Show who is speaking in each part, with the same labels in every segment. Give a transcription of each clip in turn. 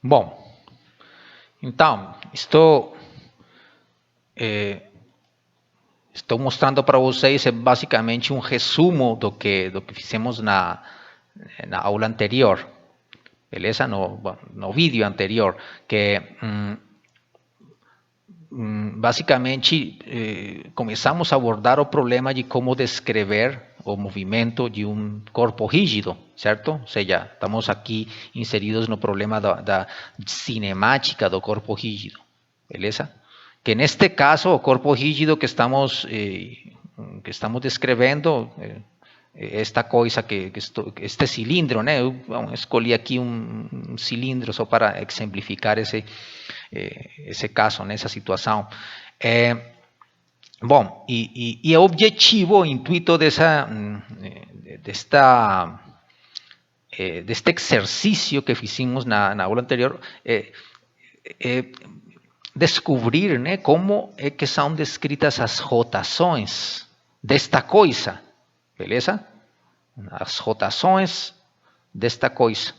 Speaker 1: Bom, então, estou mostrando para vocês basicamente um resumo do que fizemos na aula anterior, beleza? No vídeo anterior, que basicamente começamos a abordar o problema de como descrever o movimento de um corpo rígido, certo? Ou seja, estamos aqui inseridos no problema da cinemática do corpo rígido, beleza? Que neste caso o corpo rígido que estamos descrevendo, esta coisa este cilindro, né? Eu escolhi aqui um cilindro só para exemplificar esse caso, nessa situação. Bom, e o objetivo, o intuito deste exercício que fizemos na aula anterior descobrir, né, como é que são descritas as rotações desta coisa, beleza? As rotações desta coisa.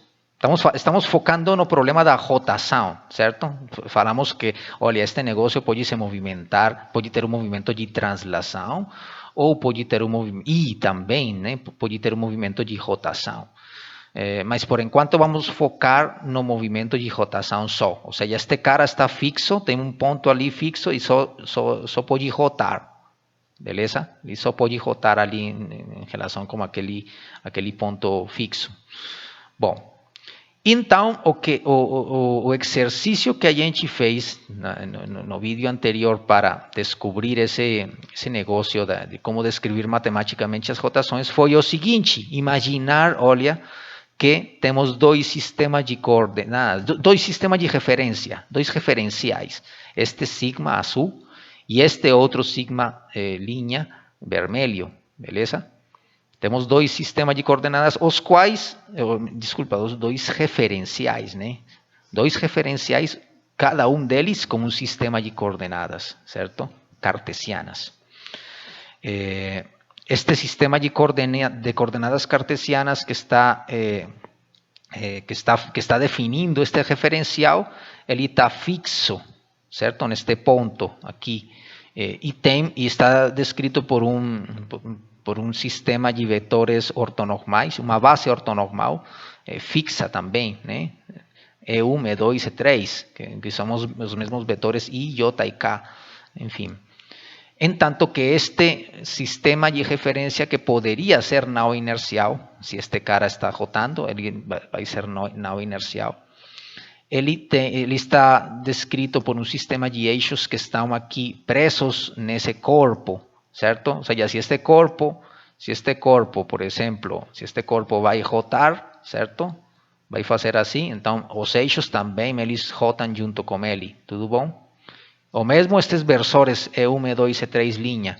Speaker 1: Estamos focando no problema da rotação, certo? Falamos que, olha, este negócio pode se movimentar, pode ter um movimento de translação, ou pode ter um movimento, e também, né, pode ter um movimento de rotação. Mas, por enquanto, vamos focar no movimento de rotação só. Ou seja, este cara está fixo, tem um ponto ali fixo e só pode rotar. Beleza? Ele só pode rotar ali em relação com aquele ponto fixo. Bom, então o exercício que a gente fez no vídeo anterior para descobrir esse negócio de como descrever matematicamente as rotações foi o seguinte: imaginar, olha, que temos dois sistemas de coordenadas, dois sistemas de referência, dois referenciais, este sigma azul e este outro sigma linha vermelho, beleza? Temos dois sistemas de coordenadas, os quais, os dois referenciais, né? Dois referenciais, cada um deles com um sistema de coordenadas, certo? Cartesianas. Este sistema de coordenadas cartesianas que está definindo este referencial, ele está fixo, certo? Neste ponto aqui. E está descrito por um sistema de vetores ortonormais, uma base ortonormal fixa também, né? E1, E2, E3, que são os mesmos vetores I, J e K, enfim. En tanto que este sistema de referência, que poderia ser não inercial, se este cara está rotando, ele vai ser não inercial. Ele está descrito por um sistema de eixos que estão aqui presos nesse corpo, certo? Ou seja, se este corpo, por exemplo, se este corpo vai rotar, certo? Vai fazer assim, então os eixos também eles rotam junto com ele, tudo bom? Ou mesmo estes versores E1, E2, E3 linha,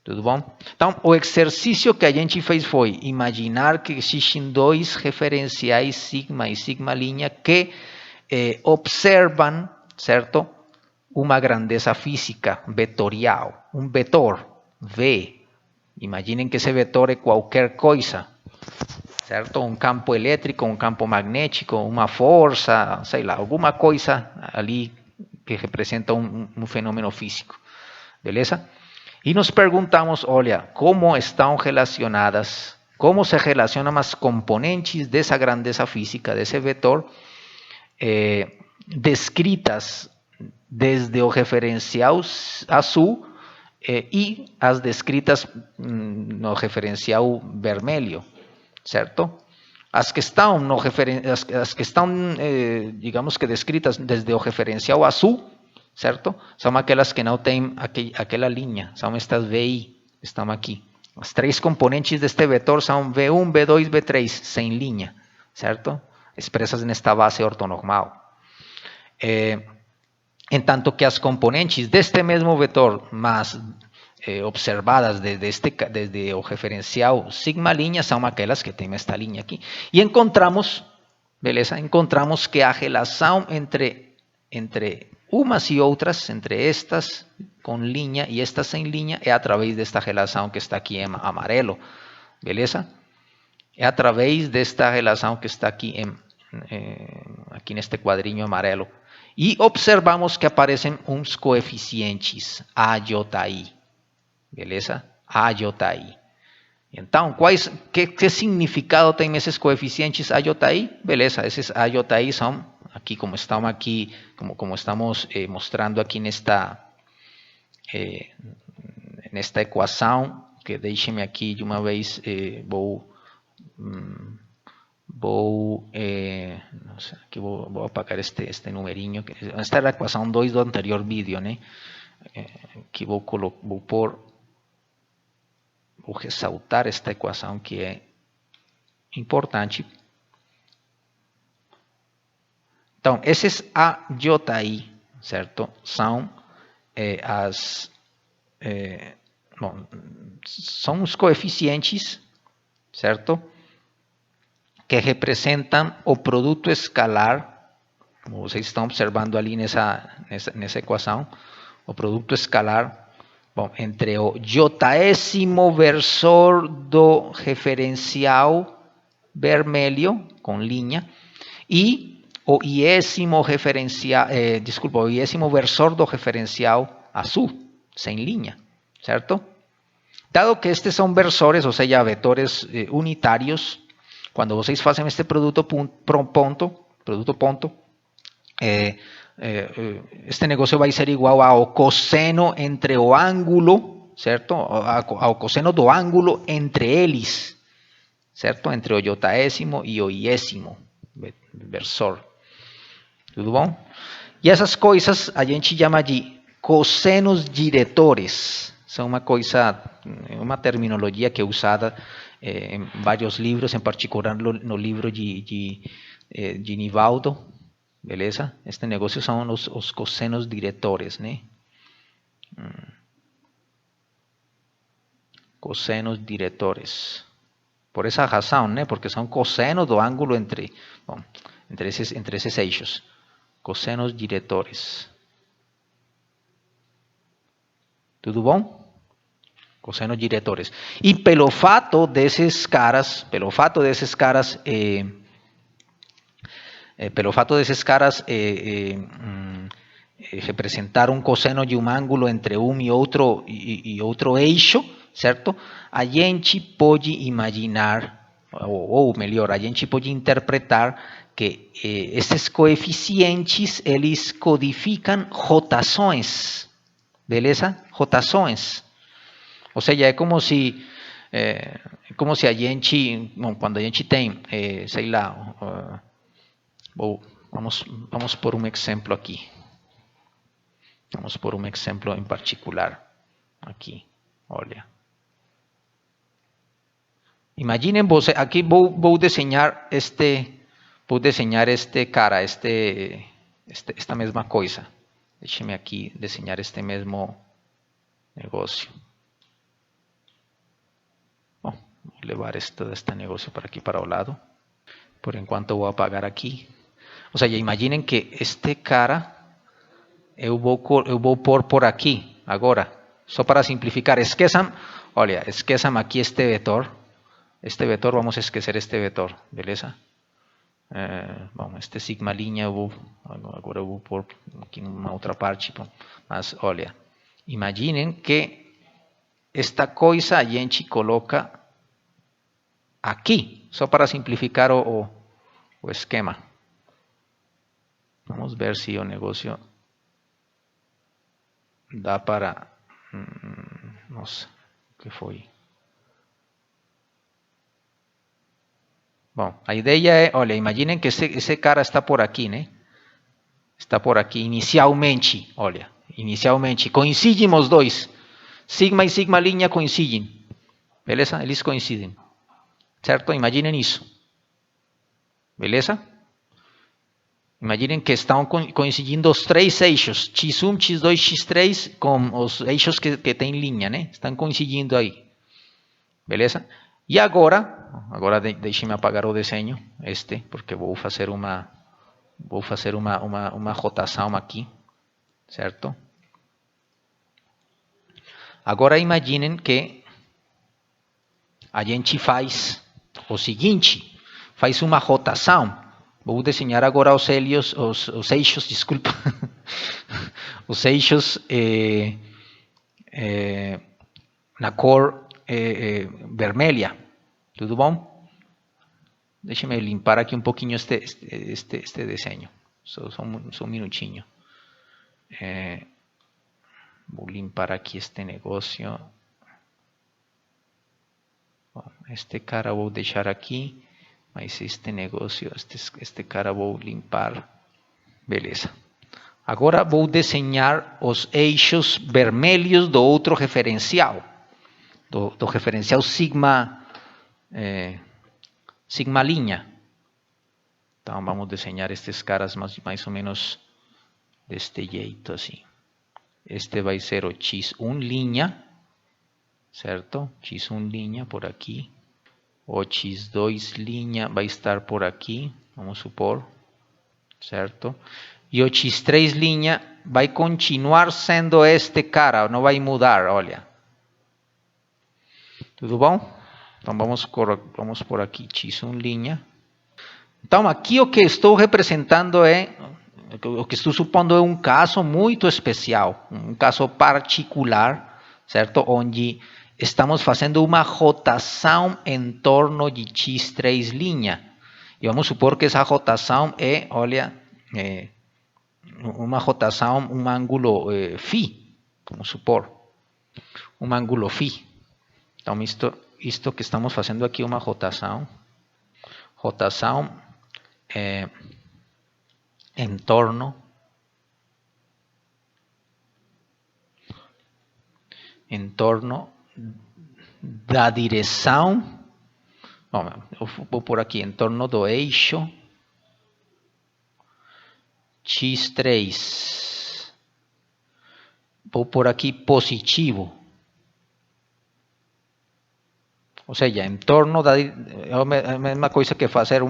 Speaker 1: tudo bom? Então, o exercício que a gente fez foi imaginar que existem dois referenciais sigma e sigma linha que observam, certo? Uma grandeza física vetorial, um vetor V. Imaginem que esse vetor é qualquer coisa, certo? Um campo elétrico, um campo magnético, uma força, sei lá, alguma coisa ali que representa um fenômeno físico, beleza? E nos perguntamos, olha, como estão relacionadas, como se relacionam as componentes dessa grandeza física, desse vetor, descritas desde o referencial azul e as descritas no referencial vermelho, certo? As que estão, digamos que descritas desde o referencial azul, certo? São aquelas que não têm aquela linha, são estas VI, estão aqui. As três componentes deste vetor são V1, V2, V3, sem linha, certo? Expressas nesta base ortonormal. En tanto que as componentes deste mesmo vetor, mas observadas desde o referencial sigma linha, são aquelas que têm esta linha aqui. E encontramos, beleza? Encontramos que a relação entre umas e outras, entre estas com linha e estas sem linha, é através desta relação que está aqui em amarelo, beleza? É através desta relação que está aqui aqui neste quadrinho amarelo. E observamos que aparecem uns coeficientes AJI. Beleza? AJI. Então, que significado tem esses coeficientes AJI? Beleza, esses AJI são, aqui como estamos aqui, como estamos mostrando aqui nesta equação, que deixe-me aqui de uma vez, aqui vou apagar este numerinho. Esta era a equação 2 do anterior vídeo, né? Aqui vou ressaltar esta equação que é importante. Então, esses AJI, certo? São são os coeficientes, certo? Que representam o produto escalar, como vocês estão observando ali nessa equação, o produto escalar, entre o j.º versor do referencial vermelho, com linha, e o i.º versor do referencial azul, sem linha, certo? Dado que estes são versores, ou seja, vetores unitários, quando vocês fazem este produto ponto, este negócio vai ser igual ao cosseno entre o ângulo, certo? Ao cosseno do ângulo entre eles, certo? Entre o j.º e o i.º versor. Tudo bom? E essas coisas a gente chama de cossenos diretores. São uma terminologia que é usada em vários livros, em particular no livro de Nivaldo. Beleza? Este negócio são os cossenos diretores, né? Cossenos diretores. Por essa razão, né? Porque são cossenos do ângulo entre esses eixos. Cossenos diretores. Tudo bom? Cossenos diretores. E pelo fato desses caras representar um cosseno de um ângulo entre e outro eixo, certo? A gente pode imaginar, ou melhor, a gente pode interpretar que esses coeficientes, eles codificam rotações, beleza? Rotações. Ou seja, é como se a gente, quando a gente tem, sei lá, vamos por um exemplo aqui. Vamos por um exemplo em particular aqui. Olha. Imaginem você, aqui vou desenhar este cara, esta mesma coisa. Deixe-me aqui desenhar este mesmo negócio. Bom, vou levar todo este negócio para aqui para o lado. Por enquanto vou apagar aqui. Ou seja, imaginem que este cara eu vou pôr por aqui agora, só para simplificar. Esqueçam aqui este vetor. Este vetor, vamos a esquecer este vetor, beleza? Bom, este sigma linha agora eu vou pôr aqui numa outra parte. Mas olha, imaginem que esta coisa a gente coloca aqui, só para simplificar o esquema. Vamos ver se o negócio dá para... Nossa, o que foi? Bom, a ideia é, olha, imaginem que esse cara está por aqui, né? Está por aqui inicialmente, olha, coincidem os dois. Sigma e sigma linha coincidem, beleza? Eles coincidem, certo? Imaginem isso, beleza? Imaginem que estão coincidindo os três eixos, x1, x2, x3, com os eixos que tem linha, né? Estão coincidindo aí, beleza? E agora deixe-me apagar o desenho, porque vou fazer uma rotação aqui, certo? Agora imaginem que a gente faz o seguinte, faz uma rotação. Vou desenhar agora os eixos, desculpa, os eixos na cor vermelha. Tudo bom? Deixa-me limpar aqui um pouquinho este desenho. Só um minutinho. Vou limpar aqui este negócio. Bom, este cara vou deixar aqui. Mas este negócio, este cara vou limpar. Beleza. Agora vou desenhar os eixos vermelhos do outro referencial. Do referencial sigma linha. Então vamos desenhar estes caras mais ou menos deste jeito assim. Este vai ser o x1 linha, certo? X1 linha por aqui. O x2 linha vai estar por aqui, vamos supor, certo? E o x3 linha vai continuar sendo este cara, não vai mudar, olha. Tudo bom? Então vamos por aqui, x1 linha. Então aqui o que estou representando o que estou supondo é um caso muito especial, um caso particular, certo? Onde estamos fazendo uma rotação em torno de x3 linha. E vamos supor que essa rotação é, olha, uma rotação, um ângulo φ, vamos supor, um ângulo φ. Então isto que estamos fazendo aqui é uma rotação em torno da direção, bom, eu vou por aqui, em torno do eixo x3, vou por aqui positivo, ou seja, em torno da, é a mesma coisa que fazer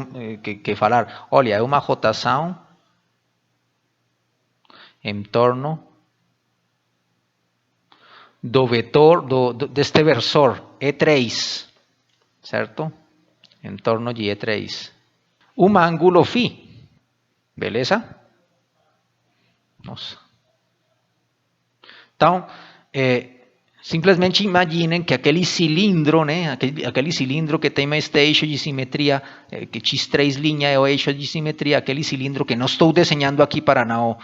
Speaker 1: que falar, olha, é uma rotação em torno do vetor deste versor E3, certo? Em torno de E3. Um ângulo φ, beleza? Nossa. Então, simplesmente imaginem que aquele cilindro, né? Aquele cilindro que tem este eixo de simetria, que x3 linha é o eixo de simetria, aquele cilindro que não estou desenhando aqui para não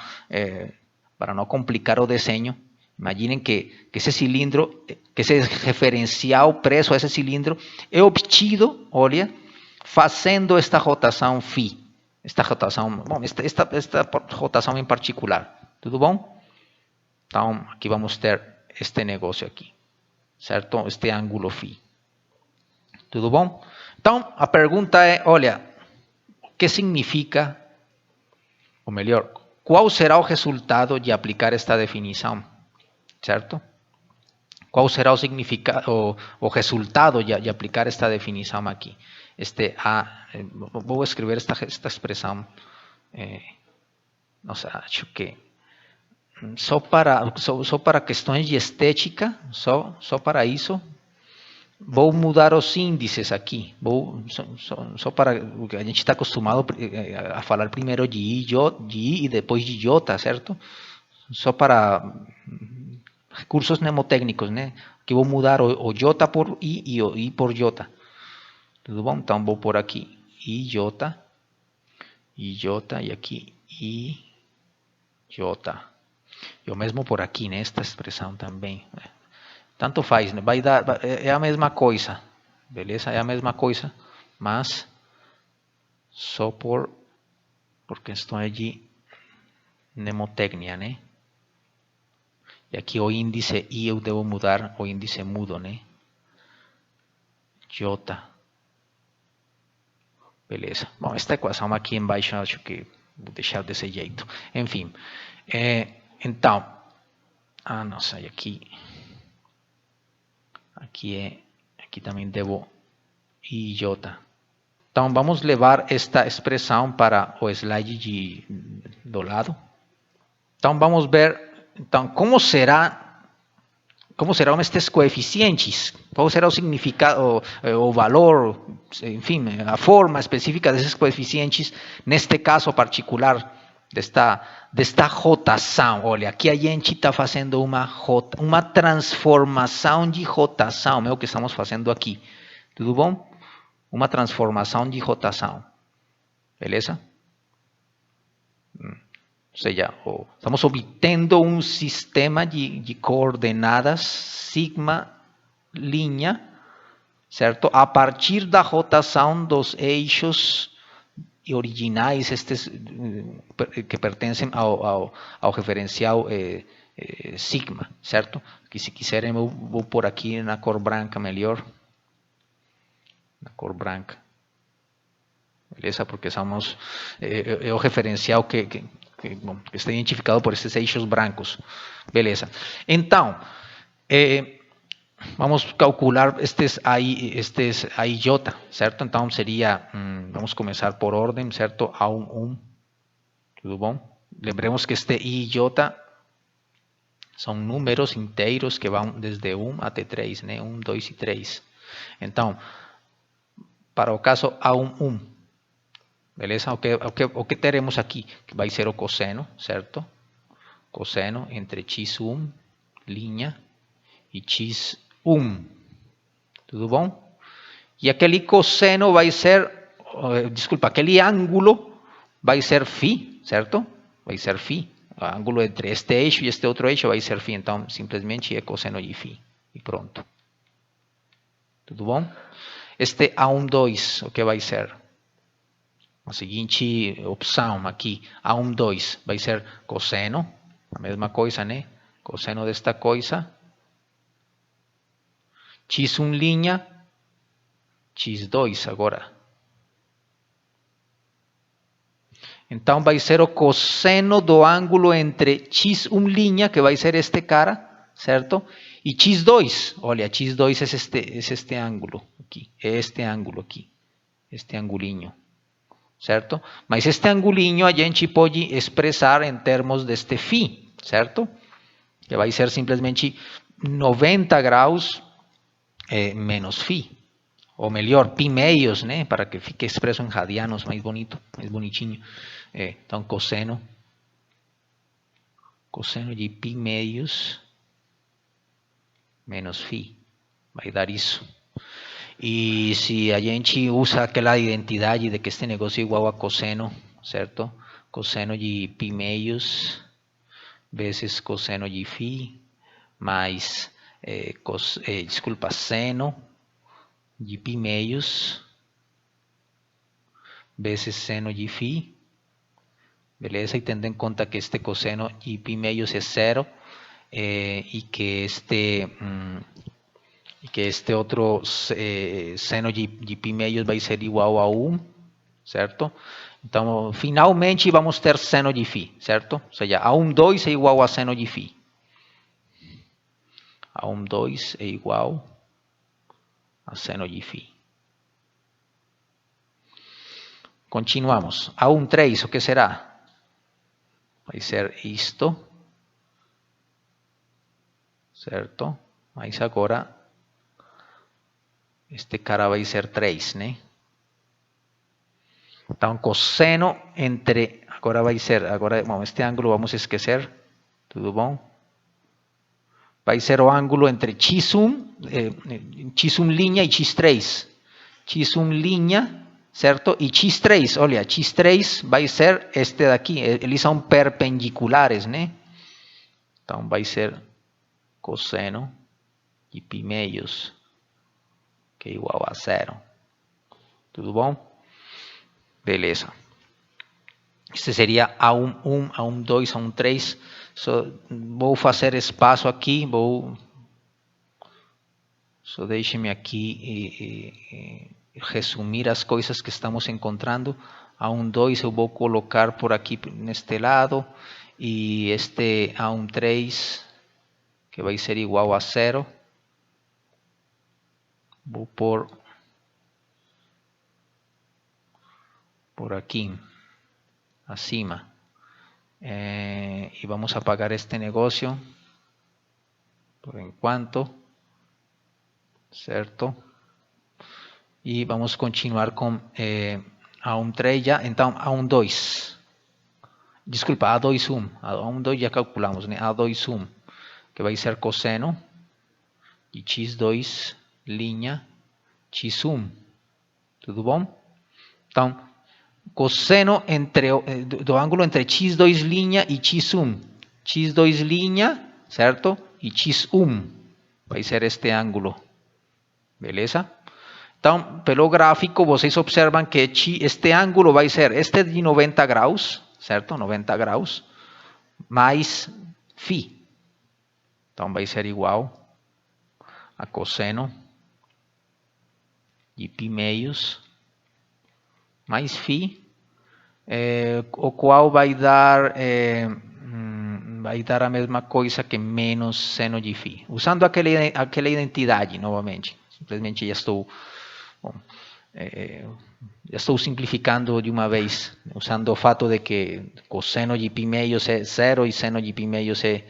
Speaker 1: complicar o desenho. Imaginem que esse cilindro, que esse referencial preso a esse cilindro é obtido, olha, fazendo esta rotação φ. Esta rotação, bom, esta rotação em particular. Tudo bom? Então, aqui vamos ter este negócio aqui, certo? Este ângulo φ. Tudo bom? Então, a pergunta é, olha, o que significa, ou melhor, qual será o resultado de aplicar esta definição? Certo? Qual será o significado, o resultado de aplicar esta definição aqui? Vou escrever esta expressão, não sei, acho que só para questões de estética, só para isso, vou mudar os índices aqui, só para, a gente está acostumado a falar primeiro de I e depois de J, certo? Só para recursos mnemotécnicos, né? Que vou mudar o J por I e o I por J. Tudo bom? Então vou por aqui I, J, e aqui I, J. E o mesmo por aqui, nesta expressão também. Tanto faz, né? Vai dar, é a mesma coisa, beleza? É a mesma coisa, mas só por questões de mnemotecnia, né? E aqui o índice I eu devo mudar o índice mudo, né? J. Beleza. Bom, esta equação aqui embaixo acho que vou deixar desse jeito. Enfim. Então. Não sei, aqui também devo IJ. Então vamos levar esta expressão para o slide do lado. Então vamos ver, então, como será como serão estes coeficientes? Qual será o significado, o valor, enfim, a forma específica desses coeficientes, neste caso particular, desta rotação? Olha, aqui a gente está fazendo uma transformação de rotação, é o que estamos fazendo aqui. Tudo bom? Uma transformação de rotação. Beleza? Ou seja, estamos obtendo um sistema de coordenadas sigma linha, certo? A partir da rotação dos eixos originais, estes que pertencem ao referencial sigma, certo? Que se quiserem eu vou por aqui na cor branca melhor. Na cor branca. Beleza? Porque somos é o referencial que está identificado por esses eixos brancos. Beleza. Então, vamos calcular estes AIJ, certo? Então seria, vamos começar por ordem, certo? A1, tudo bom? Lembremos que este IJ são números inteiros que vão desde 1 até 3, né? 1, 2 e 3. Então, para o caso A1, beleza? O que teremos aqui? Que vai ser o cosseno, certo? Cosseno entre x1, linha, e x1. Tudo bom? E aquele cosseno vai ser, desculpa, aquele ângulo vai ser φ, certo? Vai ser φ. O ângulo entre este eixo e este outro eixo vai ser φ. Então, simplesmente é cosseno de φ. E pronto. Tudo bom? Este A12, o que vai ser? A seguinte opção aqui, A12, vai ser cosseno, a mesma coisa, né? Cosseno desta coisa, x1 linha, x2 agora. Então vai ser o cosseno do ângulo entre x1 linha, que vai ser este cara, certo? E x2, olha, x2 é este ângulo aqui, este angulinho. Certo? Mas este angulinho a gente pode expressar em termos deste φ, certo? Que vai ser simplesmente 90 graus menos φ. Ou melhor, π meios, né? Para que fique expresso em radianos mais bonito, mais bonitinho. Então, cosseno de π meios menos φ. Vai dar isso. E se a gente usa aquela identidade de que este negócio é igual a cosseno, certo? Cosseno de π meios vezes cosseno de φ mais, seno de π meios vezes seno de φ. Beleza? E tendo em conta que este cosseno de π meios é zero e que este outro seno de π meios vai ser igual a 1, certo? Então, finalmente vamos ter seno de φ, certo? Ou seja, A12 é igual a seno de φ. A12 é igual a seno de φ. Continuamos. A13, o que será? Vai ser isto, certo? Mas agora este cara vai ser 3, né? Então, cosseno entre, agora vai ser, bom, este ângulo vamos esquecer, tudo bom? Vai ser o ângulo entre x1, x1 linha e x3. x1 linha, certo? E x3, olha, x3 vai ser este daqui, eles são perpendiculares, né? Então, vai ser cosseno de π meios, que é igual a zero. Tudo bom? Beleza. Este seria A1, A12, A13. Vou fazer espaço aqui, só deixe-me aqui resumir as coisas que estamos encontrando. A12 eu vou colocar por aqui neste lado, e este A13, que vai ser igual a zero, vou pôr por aqui, acima. E vamos apagar este negócio. por enquanto, certo? E vamos continuar com A13 já. Então, A12. Desculpa, A21. A12 já calculamos, né? A21, que vai ser cosseno de x2 linha x1. Tudo bom? Então, cosseno do ângulo entre x2 linha e x1. x2 linha, certo? E x1 vai ser este ângulo. Beleza? Então, pelo gráfico, vocês observam que este ângulo vai ser este de 90 graus, certo? 90 graus, mais φ. Então, vai ser igual a cosseno de π meios mais φ, o qual vai dar a mesma coisa que menos seno de φ. Usando aquela identidade, novamente. Simplesmente já estou... Bom, já estou simplificando de uma vez, usando o fato de que cosseno de π meios é 0 e seno de π meios é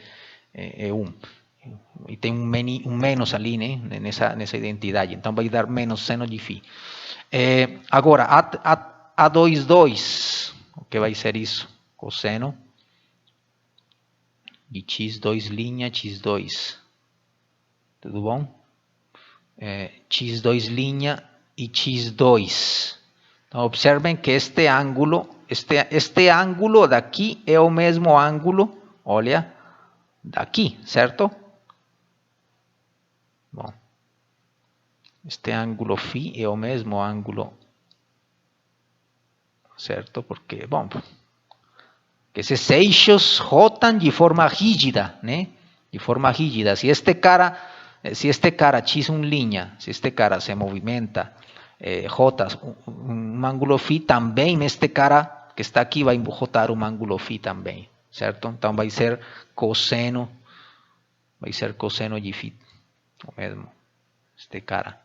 Speaker 1: 1. E tem um menos ali, né, nessa identidade. Então vai dar menos seno de φ. Agora, A22, o que vai ser isso? Cosseno de x2 linha x2. Tudo bom? X2 linha e x2. Então, observem que este ângulo daqui é o mesmo ângulo, olha, daqui, certo? Bom, este ângulo φ é o mesmo ângulo, certo? Porque, bom, que esses eixos rotam de forma rígida, né? De forma rígida. Se este cara x1 linha, se este cara se movimenta, rota um ângulo φ, também este cara que está aqui vai rotar um ângulo φ também, certo? Então vai ser cosseno de φ, o mesmo, este cara.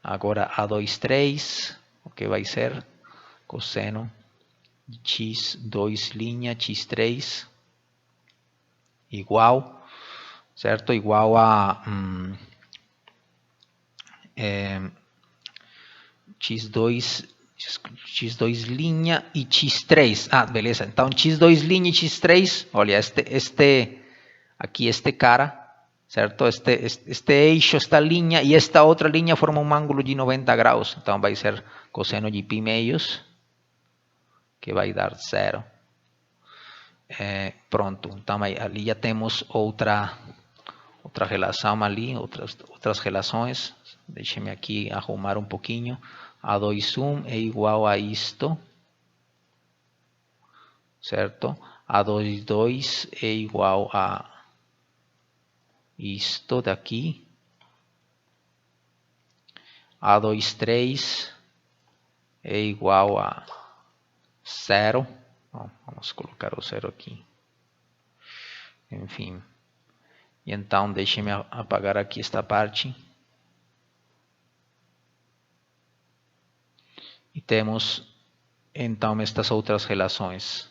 Speaker 1: Agora A23, o que vai ser? Cosseno de x2 linha x3 igual, certo? Igual a x2 linha e x3. Ah, beleza. Então, x2 linha e x3, olha, aqui este cara, certo? Este eixo, esta linha e esta outra linha formam um ângulo de 90 graus. Então, vai ser cosseno de π meios, que vai dar 0. Pronto. Então, ali já temos outra relação ali, outras relações. Deixe-me aqui arrumar um pouquinho. A21 é igual a isto, certo? A22 é igual a isto daqui. A23 é igual a 0. Bom, vamos colocar o 0 aqui. Enfim. E então, deixe-me apagar aqui esta parte. E temos, então, estas outras relações.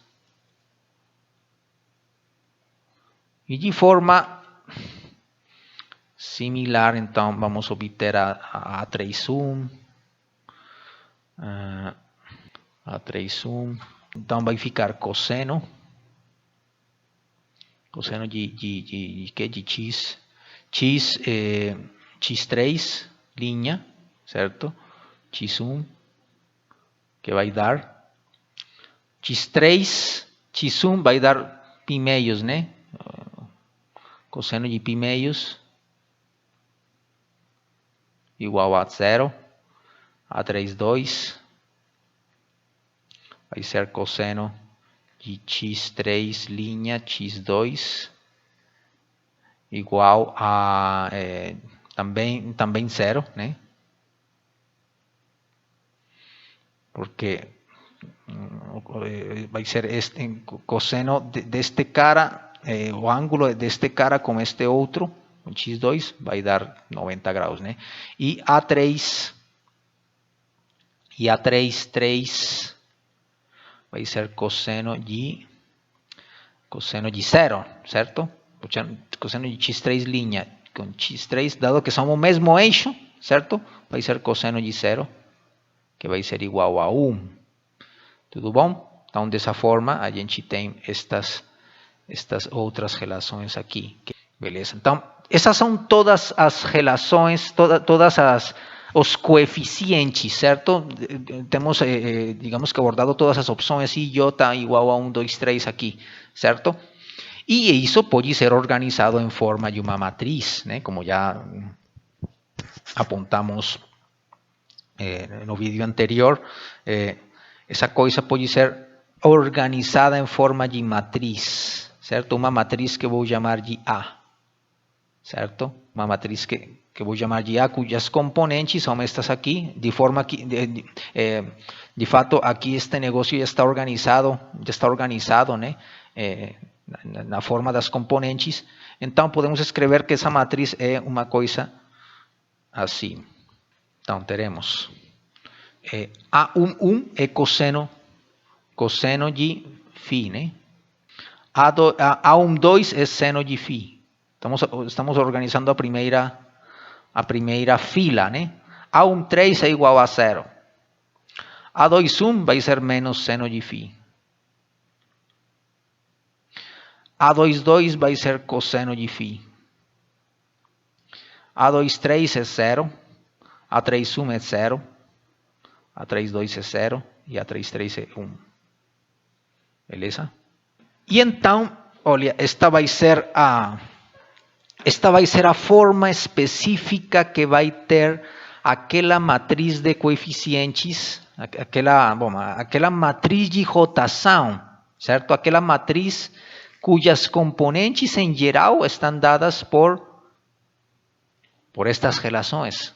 Speaker 1: E de forma similar, então, vamos obter a A31. A31. Então, vai ficar cosseno de x3 linha, certo? x1, que vai dar x1 vai dar π meios, né? Cosseno de π meios igual a 0. A32 vai ser cosseno de x3 linha x2 igual a também 0, né? Porque vai ser este cosseno deste cara, o ângulo deste cara com este outro, com x2, vai dar 90 graus, né? E A3 vai ser cosseno de 0, certo? Cosseno de x3 linha com x3, dado que são o mesmo eixo, certo? Vai ser cosseno de 0, que vai ser igual a 1. Tudo bom? Então, dessa forma, a gente tem estas outras relações aqui. Beleza? Então, essas são todas as relações, todas os coeficientes, certo? Temos, digamos que abordado todas as opções, i, j igual a 1, 2, 3 aqui, certo? E isso pode ser organizado em forma de uma matriz, né? Como já apontamos no vídeo anterior, essa coisa pode ser organizada em forma de matriz, certo? Uma matriz que vou chamar de A, certo? Uma matriz que vou chamar de A, cujas componentes são estas aqui, de forma que, de fato, aqui este negócio já está organizado, né? Na forma das componentes. Então, podemos escrever que essa matriz é uma coisa assim. Então, teremos A11 é cosseno de φ, né? A12 é seno de φ. Estamos organizando a primeira fila, né? A13 é igual a 0. A21 vai ser menos seno de φ. A22 vai ser cosseno de φ. A23 é 0. A31 é 0. A32 é 0. E A33 é 1. Beleza? E então, olha, esta vai ser a forma específica que vai ter aquela matriz de coeficientes, aquela matriz de rotação, certo? Aquela matriz cujas componentes em geral estão dadas por estas relações,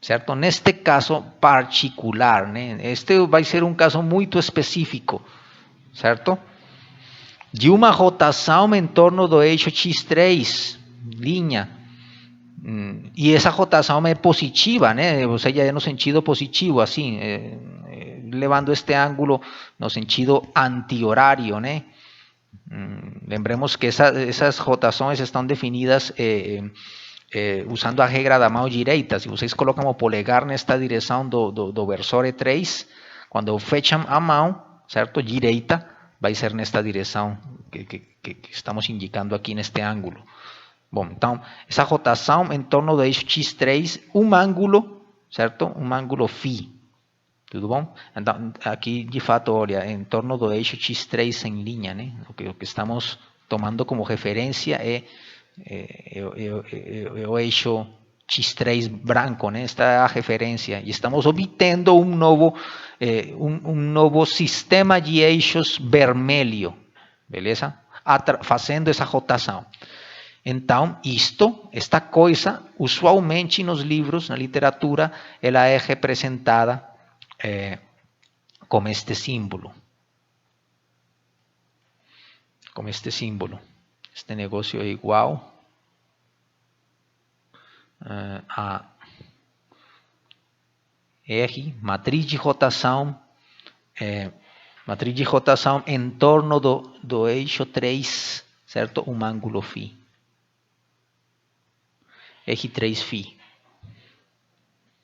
Speaker 1: certo? Neste caso particular, né? Este vai ser um caso muito específico, certo? De uma rotação em torno do eixo x3, linha. E essa rotação é positiva, né? Ou seja, é no sentido positivo, assim, levando este ângulo no sentido anti-horário, né? Lembremos que essas rotações estão definidas usando a regra da mão direita. Se vocês colocam o polegar nesta direção do versor E3, quando fecham a mão, certo? Direita, vai ser nesta direção que estamos indicando aqui neste ângulo. Bom, então, essa rotação em torno do eixo x3, um ângulo, certo? Um ângulo φ. Tudo bom? Então, aqui, de fato, olha, em torno do eixo x3 em linha, né? O que estamos tomando como referência é o eixo x3 branco, né? Esta é a referência. E estamos obtendo um novo sistema de eixos vermelho, beleza? Fazendo essa rotação. Então, esta coisa, usualmente nos livros, na literatura, ela é representada com este símbolo. Com este símbolo. Este negócio é igual a R, matriz de rotação em torno do eixo 3, certo? Um ângulo φ. R3φ.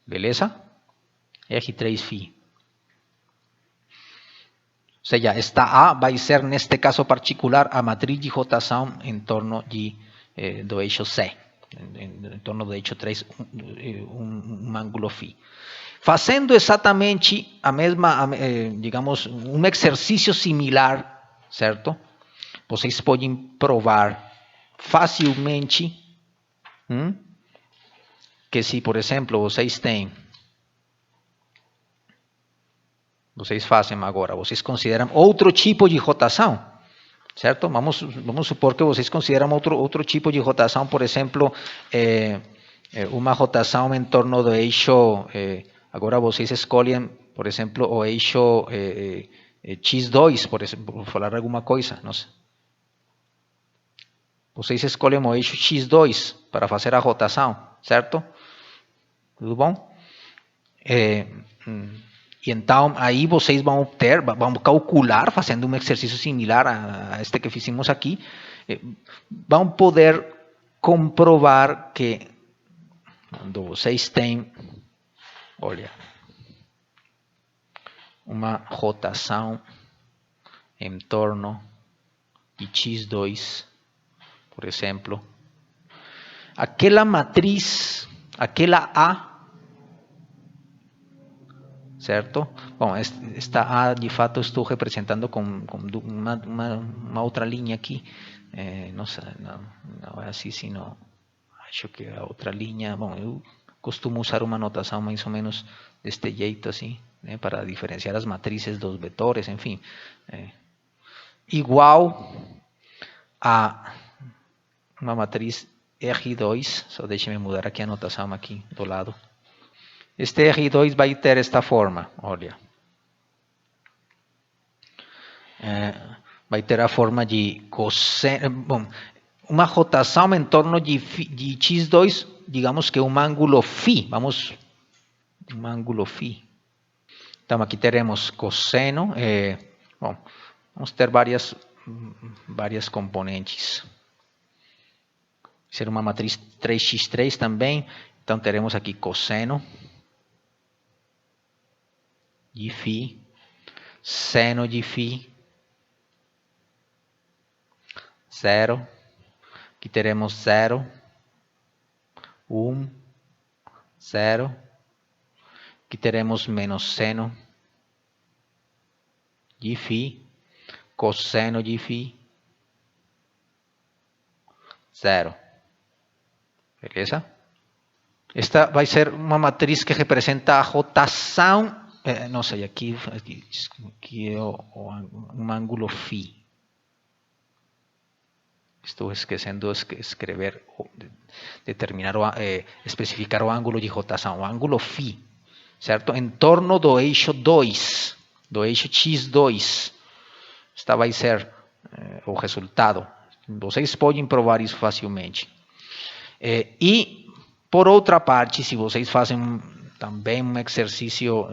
Speaker 1: Beleza? R3φ. Ou seja, esta A vai ser, neste caso particular, a matriz de rotação em torno do eixo C. Em torno do eixo 3, um ângulo φ. Fazendo exatamente a mesma, digamos, um exercício similar, certo? Vocês podem provar facilmente que se, por exemplo, vocês fazem agora, vocês consideram outro tipo de rotação, certo? Vamos supor que vocês consideram outro tipo de rotação, por exemplo, uma rotação em torno do eixo, agora vocês escolhem, por exemplo, o eixo x2, por exemplo, por falar alguma coisa, não sei. Vocês escolhem o eixo x2 para fazer a rotação, certo? Tudo bom? E então, aí vocês vão calcular, fazendo um exercício similar a este que fizemos aqui, vão poder comprovar que quando vocês têm, olha, uma rotação em torno de x2, por exemplo, aquela matriz, aquela A, certo? Bom, esta A de fato estou representando com uma outra linha aqui. Não é assim, sino acho que a outra linha. Bom, eu costumo usar uma notação mais ou menos deste jeito assim, né, para diferenciar as matrizes dos vetores, enfim. Igual a uma matriz R2, só deixe-me mudar aqui a notação aqui do lado. Este R2 vai ter esta forma, olha. Vai ter a forma de cosseno. Bom, uma rotação em torno de x2, digamos que um ângulo φ. Vamos, um ângulo φ. Então aqui teremos cosseno. Bom, vamos ter várias componentes. Ser uma matriz 3x3 também. Então teremos aqui cosseno de φ, seno de φ, 0. Aqui teremos 0, 1, 0. Aqui teremos menos seno de φ, cosseno de φ, 0. Beleza? Esta vai ser uma matriz que representa a rotação. Não sei, aqui é um ângulo φ. Estou esquecendo de escrever, determinar, especificar o ângulo de rotação, o ângulo φ, certo? Em torno do eixo 2, do eixo x2. Esta vai ser o resultado. Vocês podem provar isso facilmente. E, por outra parte, se vocês fazem também um exercício,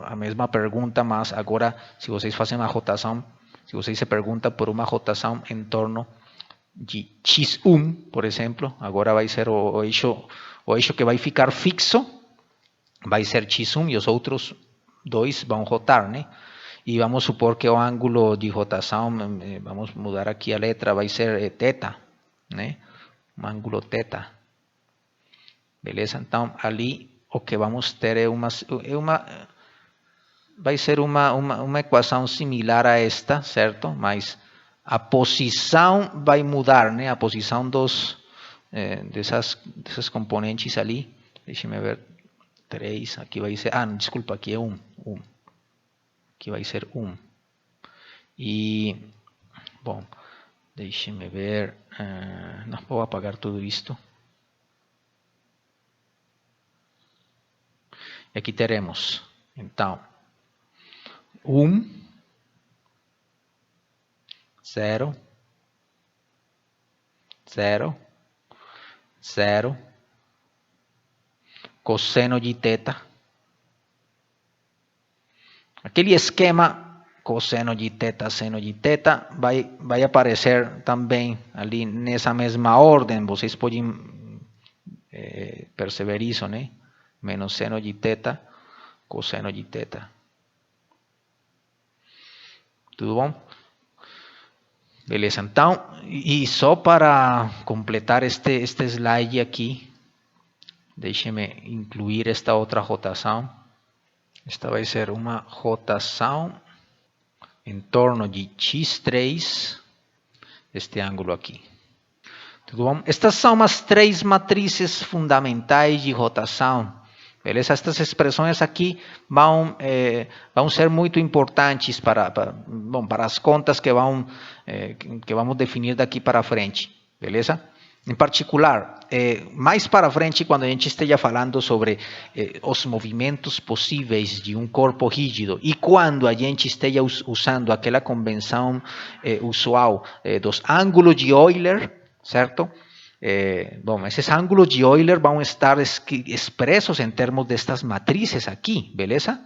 Speaker 1: a mesma pergunta, mas agora, se vocês fazem uma rotação, se vocês se perguntam por uma rotação em torno de x1, por exemplo, agora vai ser o eixo que vai ficar fixo, vai ser x1 e os outros dois vão rotar, né? E vamos supor que o ângulo de rotação, vamos mudar aqui a letra, vai ser θ, né? Um ângulo θ. Beleza? Então, ali o que vamos ter vai ser uma equação similar a esta, certo? Mas a posição vai mudar, né? A posição dessas componentes ali. Deixe-me ver. 3, aqui vai ser... desculpa, aqui é 1. Aqui vai ser 1. E, bom, deixe-me ver. Não vou apagar tudo isto. E aqui teremos, então, 1, 0, 0, 0, cosseno de θ. Aquele esquema cosseno de θ, seno de θ, vai aparecer também ali nessa mesma ordem. Vocês podem perceber isso, né? Menos seno de θ, cosseno de θ. Tudo bom? Beleza, então, e só para completar este slide aqui, deixe-me incluir esta outra rotação. Esta vai ser uma rotação em torno de x3, este ângulo aqui. Tudo bom? Estas são as 3 matrizes fundamentais de rotação. Beleza? Estas expressões aqui vão ser muito importantes para as contas que vamos definir daqui para frente. Beleza? Em particular, mais para frente, quando a gente esteja falando sobre os movimentos possíveis de um corpo rígido e quando a gente esteja usando aquela convenção usual dos ângulos de Euler, certo? Bom, esses ângulos de Euler vão estar expressos em termos destas matrizes aqui, beleza?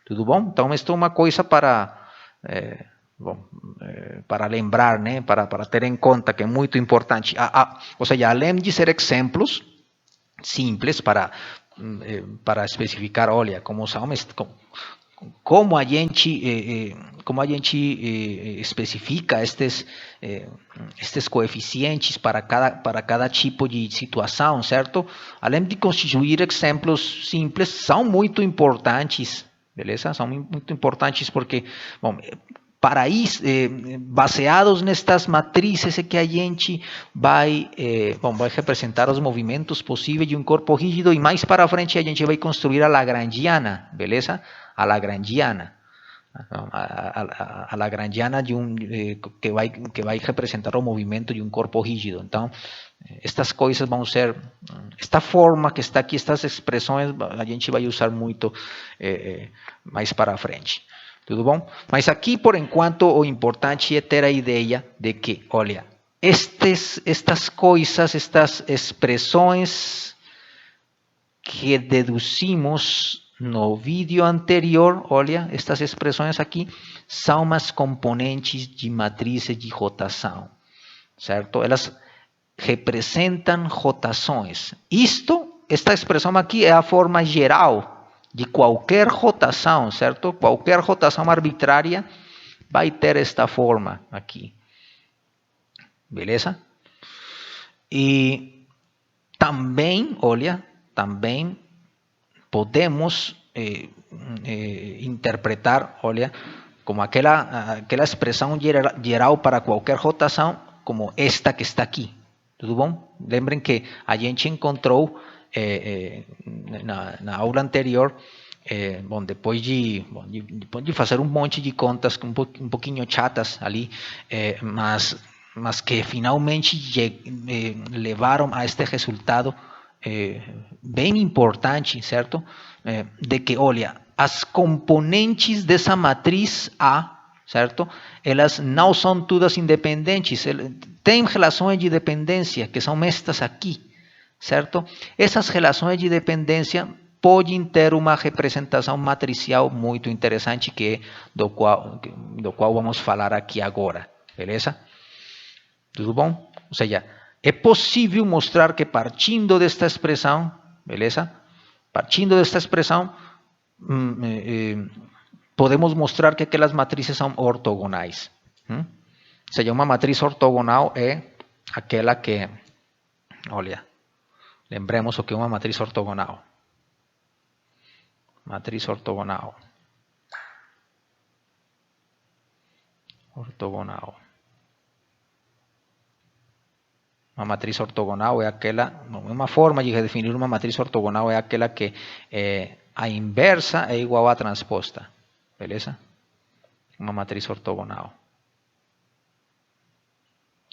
Speaker 1: Tudo bom? Então, isto é uma coisa para bom, para lembrar, né, para ter em conta que é muito importante. Ou seja, além de ser exemplos simples para especificar, olha, como a gente especifica estes coeficientes para cada tipo de situação, certo? Além de constituir exemplos simples, são muito importantes, beleza? São muito importantes porque, bom, para isso, baseados nestas matrizes que a gente vai representar os movimentos possíveis de um corpo rígido e mais para frente a gente vai construir a Lagrangiana, beleza? A Lagrangiana. A Lagrangiana que vai representar o movimento de um corpo rígido. Então, estas coisas vão ser, esta forma que está aqui, estas expressões, a gente vai usar muito mais para frente. Tudo bom? Mas aqui, por enquanto, o importante é ter a ideia de que, olha, estas coisas, estas expressões que deduzimos no vídeo anterior, olha, estas expressões aqui são umas componentes de matrizes de rotação, certo? Elas representam rotações. Esta expressão aqui é a forma geral de qualquer rotação, certo? Qualquer rotação arbitrária vai ter esta forma aqui. Beleza? E também, olha, também podemos interpretar, olha, como aquela expressão geral para qualquer rotação, como esta que está aqui. Tudo bom? Lembrem que a gente encontrou na aula anterior, bom, depois de fazer um monte de contas um pouquinho chatas ali, mas que finalmente levaram a este resultado bem importante, certo? De que, olha, as componentes dessa matriz A, certo? Elas não são todas independentes, tem relações de dependência que são estas aqui, certo? Essas relações de dependência podem ter uma representação matricial muito interessante do qual vamos falar aqui agora, beleza? Tudo bom? Ou seja, é possível mostrar que partindo desta expressão, beleza? Partindo desta expressão, podemos mostrar que aquelas matrizes são ortogonais. Ou seja, uma matriz ortogonal é aquela que, olha, lembremos o que é uma matriz ortogonal. Matriz ortogonal. Uma matriz ortogonal é aquela, uma forma de definir uma matriz ortogonal é aquela que a inversa é igual à transposta, beleza? Uma matriz ortogonal.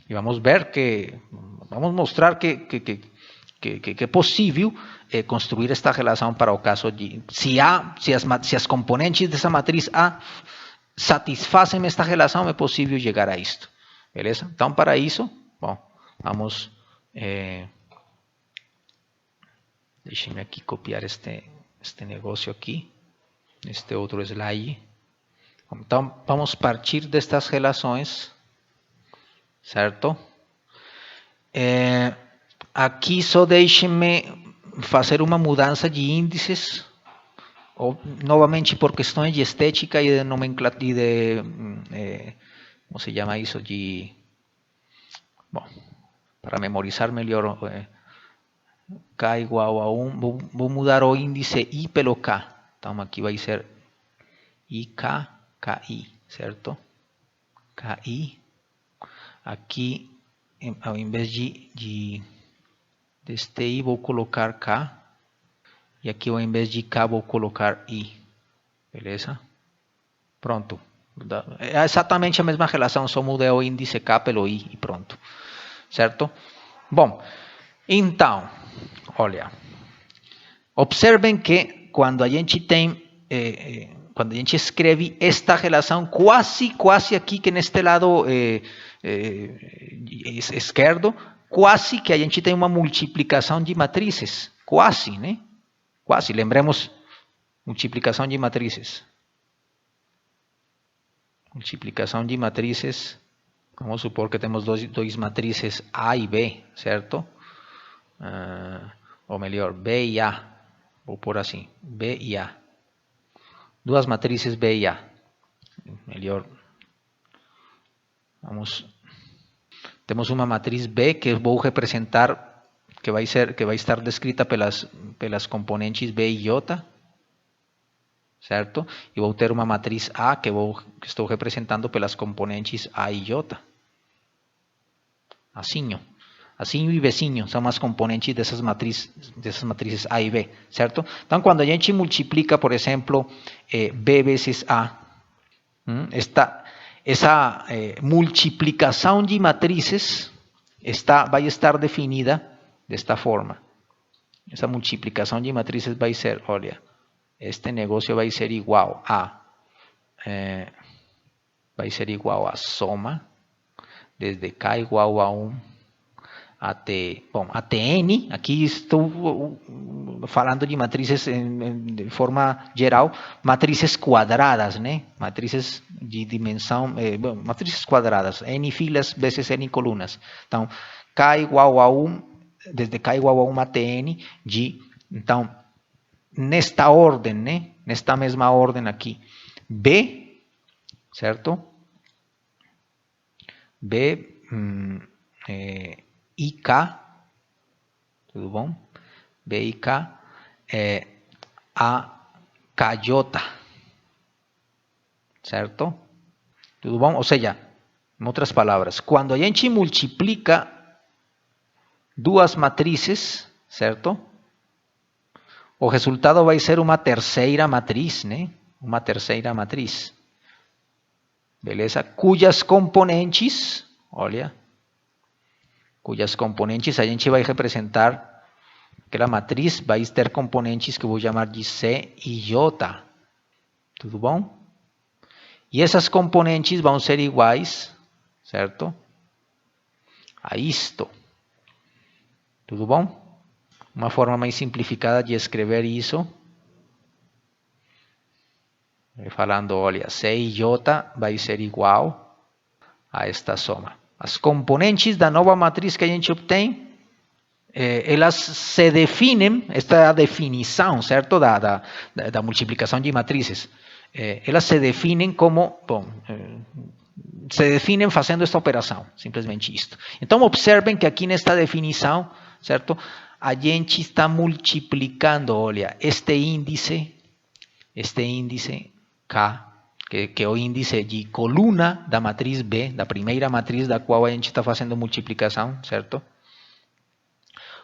Speaker 1: E vamos mostrar que é possível construir esta relação para o caso de se as componentes dessa matriz A satisfazem esta relação, é possível chegar a isto, beleza? Então, para isso, bom, vamos, deixe-me aqui copiar este negócio aqui, este outro slide. Então, vamos partir destas relações, certo? Aqui só deixe-me fazer uma mudança de índices, novamente por questões de estética e de nomenclatura, e de, como se chama isso, bom, para memorizar melhor, K igual a 1, vou mudar o índice I pelo K, então aqui vai ser IK, KI, certo? KI, aqui, ao invés deste I, vou colocar K, e aqui ao invés de K, vou colocar I, beleza? Pronto. É exatamente a mesma relação, só mudei o índice K pelo I e pronto, certo? Bom, então, olha, observem que quando a gente tem, quando a gente escreve esta relação quase aqui que neste lado esquerdo, quase que a gente tem uma multiplicação de matrizes, quase, né? Quase, lembremos, multiplicação de matrizes. multiplicação de matrizes, vamos supor que temos dois matrizes A e B, certo? Ou melhor, B e A, vou pôr assim, B e A. Duas matrizes B e A. Melhor, temos uma matriz B que vou representar, que vai estar descrita pelas componentes B e J, certo? E vou ter uma matriz A que estou representando pelas componentes A e J. Azinho e bezinho são as componentes dessas matrizes A e B, certo? Então, quando a gente multiplica, por exemplo, B vezes A, essa multiplicação de matrizes vai estar definida desta forma. Essa multiplicação de matrizes vai ser, olha, este negócio vai ser igual a soma desde K igual a 1 até n. Aqui estou falando de matrizes de forma geral, matrizes quadradas, né? Matrizes de dimensão, matrizes quadradas, n filas vezes n colunas. Então, K igual a 1, desde K igual a 1 até n, de, então, nesta ordem, né? Nesta mesma ordem aqui, B, certo? B e K, tudo bom? B e K, A, KJ, certo? Tudo bom? Ou seja, em outras palavras, quando a gente multiplica duas matrizes, certo? O resultado vai ser uma terceira matriz, né? Uma terceira matriz. Beleza? Cujas componentes, olha, cujas componentes a gente vai representar, aquela matriz vai ter componentes que eu vou chamar de C e J. Tudo bom? E essas componentes vão ser iguais, certo? A isto. Tudo bom? Uma forma mais simplificada de escrever isso, falando, olha, C e J vai ser igual a esta soma. As componentes da nova matriz que a gente obtém, elas se definem, esta é a definição, certo, da multiplicação de matrizes. Elas se definem como, se definem fazendo esta operação, simplesmente isto. Então, observem que aqui nesta definição, certo, a gente está multiplicando, olha, este índice K, que é o índice de coluna da matriz B, da primeira matriz da qual a gente está fazendo multiplicação, certo?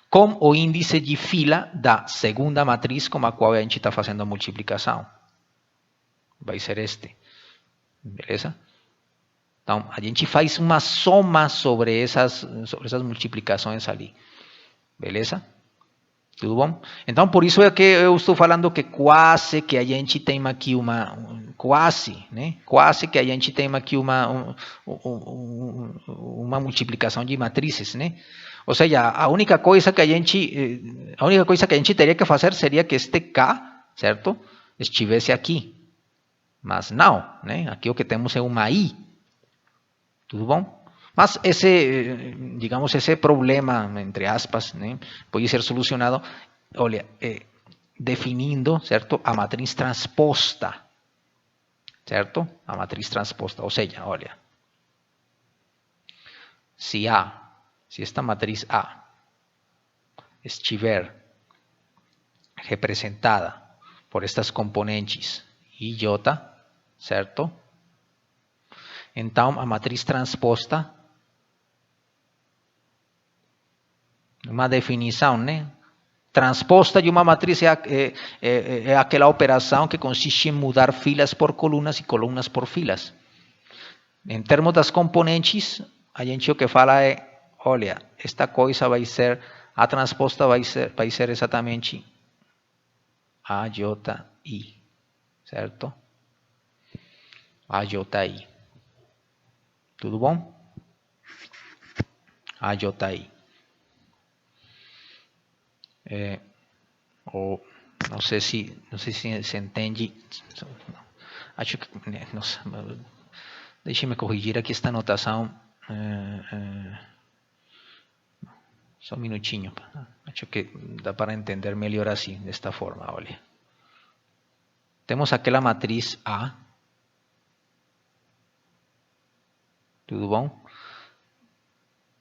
Speaker 1: Com o índice de fila da segunda matriz com a qual a gente está fazendo a multiplicação. Vai ser este. Beleza? Então, a gente faz uma soma sobre essas multiplicações ali. Beleza? Tudo bom? Então, por isso é que eu estou falando que quase que a gente tem aqui quase que a gente tem aqui uma multiplicação de matrizes, né? Ou seja, a única coisa que a gente teria que fazer seria que este K, certo, estivesse aqui. Mas não, né? Aqui o que temos é uma I. Tudo bom? Mas esse problema, entre aspas, né, pode ser solucionado, olha, definindo, certo, a matriz transposta, certo? A matriz transposta, ou seja, olha, se esta matriz A estiver representada por estas componentes I e J, certo? Então, a matriz transposta, uma definição, né? Transposta de uma matriz é aquela operação que consiste em mudar filas por colunas e colunas por filas. Em termos das componentes, a gente o que fala é, olha, esta coisa vai ser, a transposta vai ser exatamente AJI, certo? AJI. Tudo bom? AJI. Ou não sei se se entende. Acho que Deixe-me corrigir aqui esta notação. Só um minutinho. Acho que dá para entender melhor assim, desta forma. Olha. Temos aquela matriz A. Tudo bom?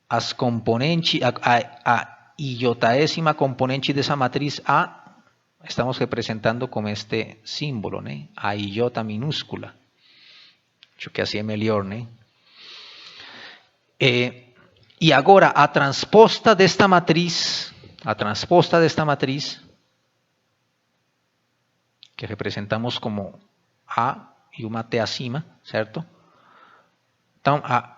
Speaker 1: As componentes, a iotaésima componente dessa matriz A, estamos representando com este símbolo, né? A iota minúscula. Acho que assim é melhor, né? E agora, a transposta desta matriz, que representamos como A e uma T acima, certo? Então, a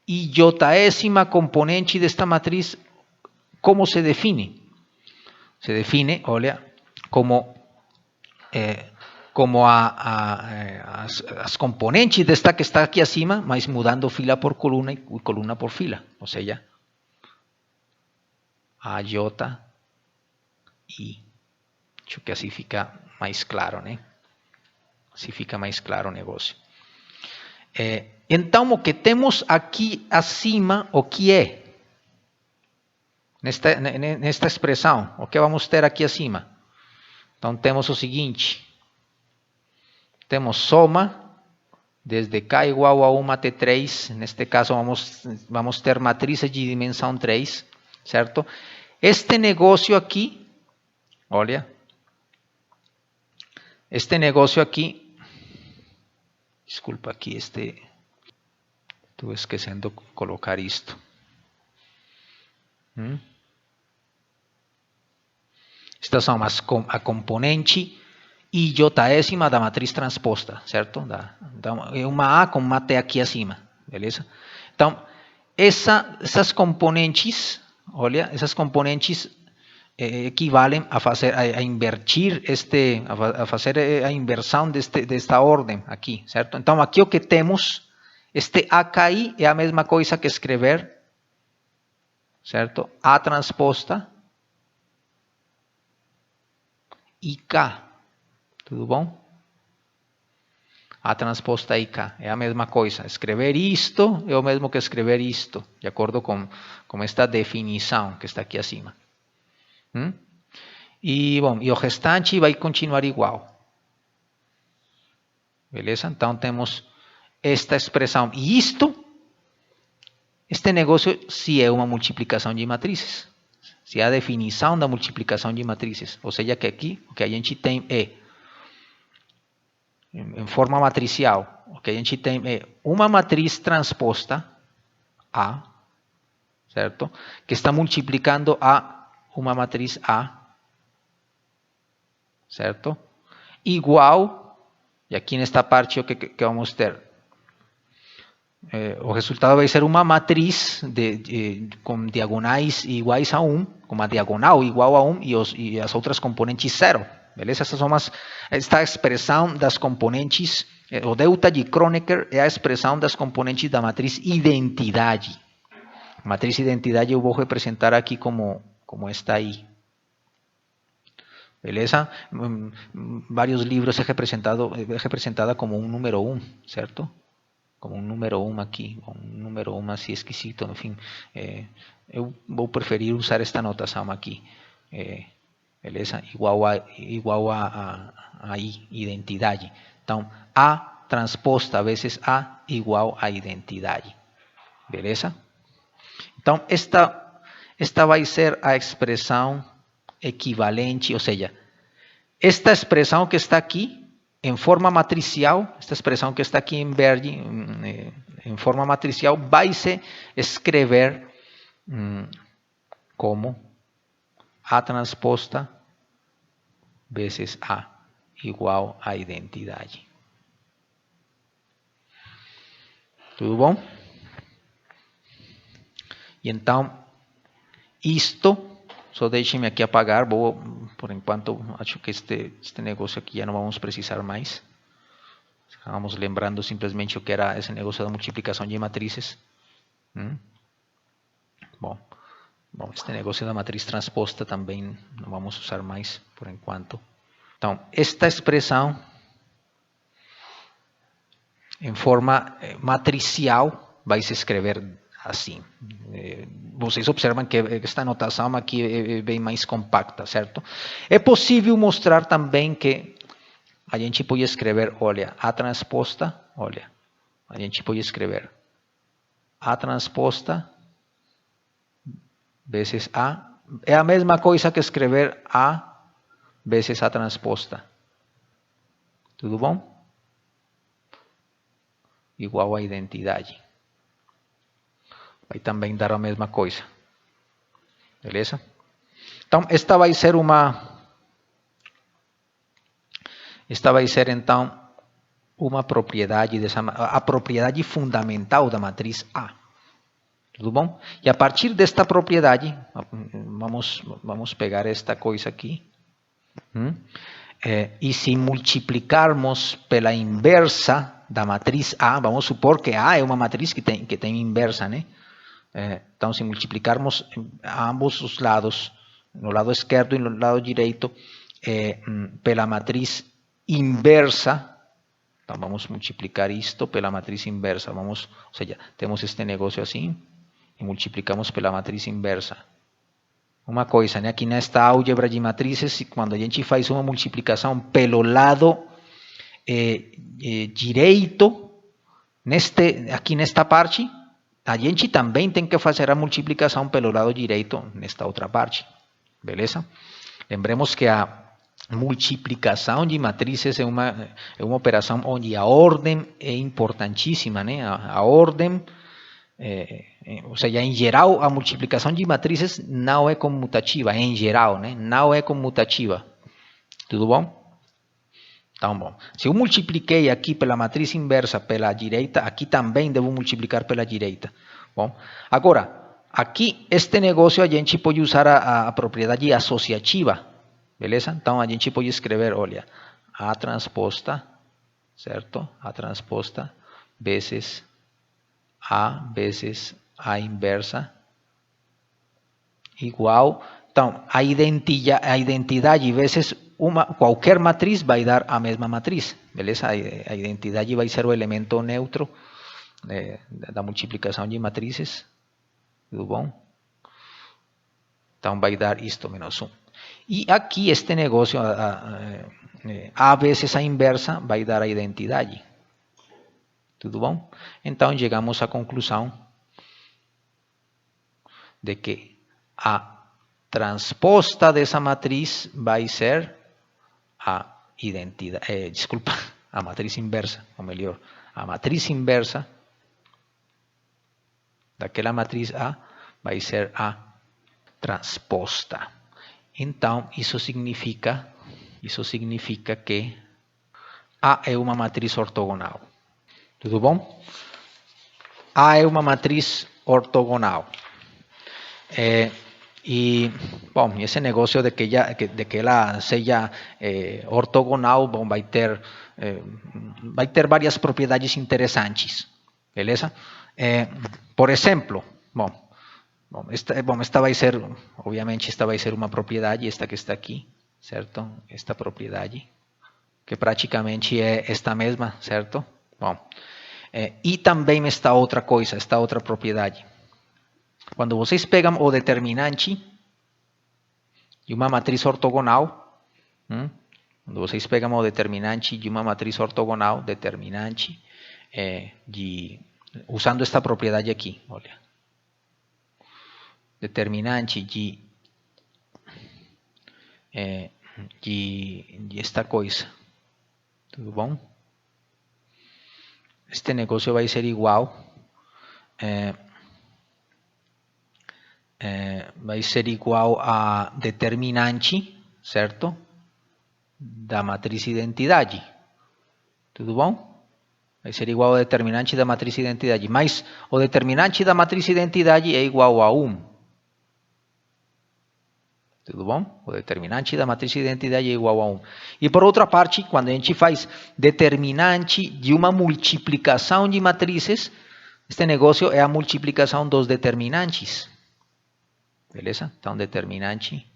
Speaker 1: iotaésima componente desta matriz, como se define? Se define, olha, como as componentes desta que está aqui acima, mas mudando fila por coluna e coluna por fila. Ou seja, a iota I. Acho que assim fica mais claro, né? Assim fica mais claro o negócio. Então, o que temos aqui acima, o que é? Nesta expressão, o que vamos ter aqui acima? Então, temos o seguinte. Temos soma, desde K igual a 1 até 3. Neste caso, vamos ter matrizes de dimensão 3, certo? Este negócio aqui, olha. Este negócio aqui, desculpa aqui, estou esquecendo de colocar isto. Estas são a componente iotaésima da matriz transposta, certo? Então, é uma A com uma T aqui acima, beleza? Então, essas componentes, olha, essas componentes equivalen a invertir a fazer a inversão desta ordem aqui, certo? Então, aqui o que temos, este AKI é a mesma coisa que escrever, certo? A transposta IK, tudo bom? A transposta IK é a mesma coisa. Escrever isto é o mesmo que escrever isto, de acordo com esta definição que está aqui acima. E o restante vai continuar igual. Beleza? Então, temos esta expressão. E este negócio se é uma multiplicação de matrizes. Se é a definição da multiplicação de matrizes. Ou seja, que aqui o que a gente tem é, em forma matricial, o que a gente tem é uma matriz transposta, A, certo? Que está multiplicando a uma matriz A, certo? Igual, e aqui nesta parte o que vamos ter? O resultado vai ser uma matriz com diagonais iguais a 1, com uma diagonal igual a 1 e as outras componentes 0. Beleza? Essas são esta expressão das componentes, o delta de Kronecker é a expressão das componentes da matriz identidade. A matriz identidade eu vou representar aqui como esta aí. Beleza? Vários livros é representada como um número 1, certo? Como um número 1 aqui, um número 1 assim esquisito, enfim. Eu vou preferir usar esta notação aqui. Beleza? Igual a I, identidade. Então, A transposta vezes A igual a identidade. Beleza? Então, esta vai ser a expressão equivalente, ou seja, esta expressão que está aqui, em forma matricial, esta expressão que está aqui em verde, em forma matricial, vai se escrever como A transposta vezes A igual a identidade. Tudo bom? E então, isto, só deixem-me aqui apagar, por enquanto, acho que este negócio aqui já não vamos precisar mais. Vamos lembrando simplesmente o que era esse negócio da multiplicação de matrizes. Bom, este negócio da matriz transposta também não vamos usar mais por enquanto. Então, esta expressão em forma matricial, vai se escrever assim. Vocês observam que esta notação aqui é bem mais compacta, certo? É possível mostrar também que a gente pode escrever, olha, A transposta, olha, a gente pode escrever A transposta vezes A. É a mesma coisa que escrever A vezes A transposta. Tudo bom? Igual a identidade. Vai também dar a mesma coisa. Beleza? Então, esta vai ser então uma propriedade a propriedade fundamental da matriz A. Tudo bom? E a partir desta propriedade, vamos pegar esta coisa aqui. E se multiplicarmos pela inversa da matriz A, vamos supor que A é uma matriz que tem inversa, né? Então, se multiplicarmos a ambos os lados, no lado esquerdo e no lado direito, pela matriz inversa, então vamos multiplicar isto pela matriz inversa. Ou seja, temos este negócio assim e multiplicamos pela matriz inversa. Uma coisa, né? Aqui nesta álgebra de matrizes, quando a gente faz uma multiplicação pelo lado direito, aqui nesta parte, a gente também tem que fazer a multiplicação pelo lado direito nesta outra parte. Beleza? Lembremos que a multiplicação de matrizes é uma operação onde a ordem é importantíssima, né? A ordem, ou seja, em geral, a multiplicação de matrizes não é comutativa, em geral, né? Não é comutativa. Tudo bom? Então, bom, se eu multipliquei aqui pela matriz inversa pela direita, aqui também devo multiplicar pela direita. Bom, agora, aqui, este negócio a gente pode usar a propriedade associativa, beleza? Então, a gente pode escrever, olha, A transposta, certo? A transposta vezes A inversa igual. Então, a identidade vezes qualquer matriz vai dar a mesma matriz, beleza? A identidade vai ser o elemento neutro da multiplicação de matrizes, tudo bom? Então, vai dar isto menos 1. E aqui, este negócio, A vezes a inversa, vai dar a identidade, tudo bom? Então, chegamos à conclusão de que a transposta dessa matriz vai ser a identidade, a matriz inversa, ou melhor, a matriz inversa daquela matriz A vai ser a transposta. Então, isso significa que A é uma matriz ortogonal. Tudo bom? A é uma matriz ortogonal. E, bom, esse negócio de que ela seja ortogonal, bom, vai ter várias propriedades interessantes, beleza? Por exemplo, esta vai ser, obviamente, esta vai ser uma propriedade, esta que está aqui, certo? Esta propriedade, que praticamente é esta mesma, certo? Bom, e também esta outra coisa, esta outra propriedade. Quando vocês pegam o determinante de uma matriz ortogonal, quando vocês pegam o determinante de uma matriz ortogonal, usando esta propriedade aqui, olha, determinante de esta coisa, tudo bom? Este negócio vai ser igual a determinante, certo? Da matriz identidade. Tudo bom? Vai ser igual ao determinante da matriz identidade. Mas o determinante da matriz identidade é igual a 1. Tudo bom? O determinante da matriz identidade é igual a 1. E por outra parte, quando a gente faz determinante de uma multiplicação de matrizes, este negócio é a multiplicação dos determinantes. Beleza? Então, determinante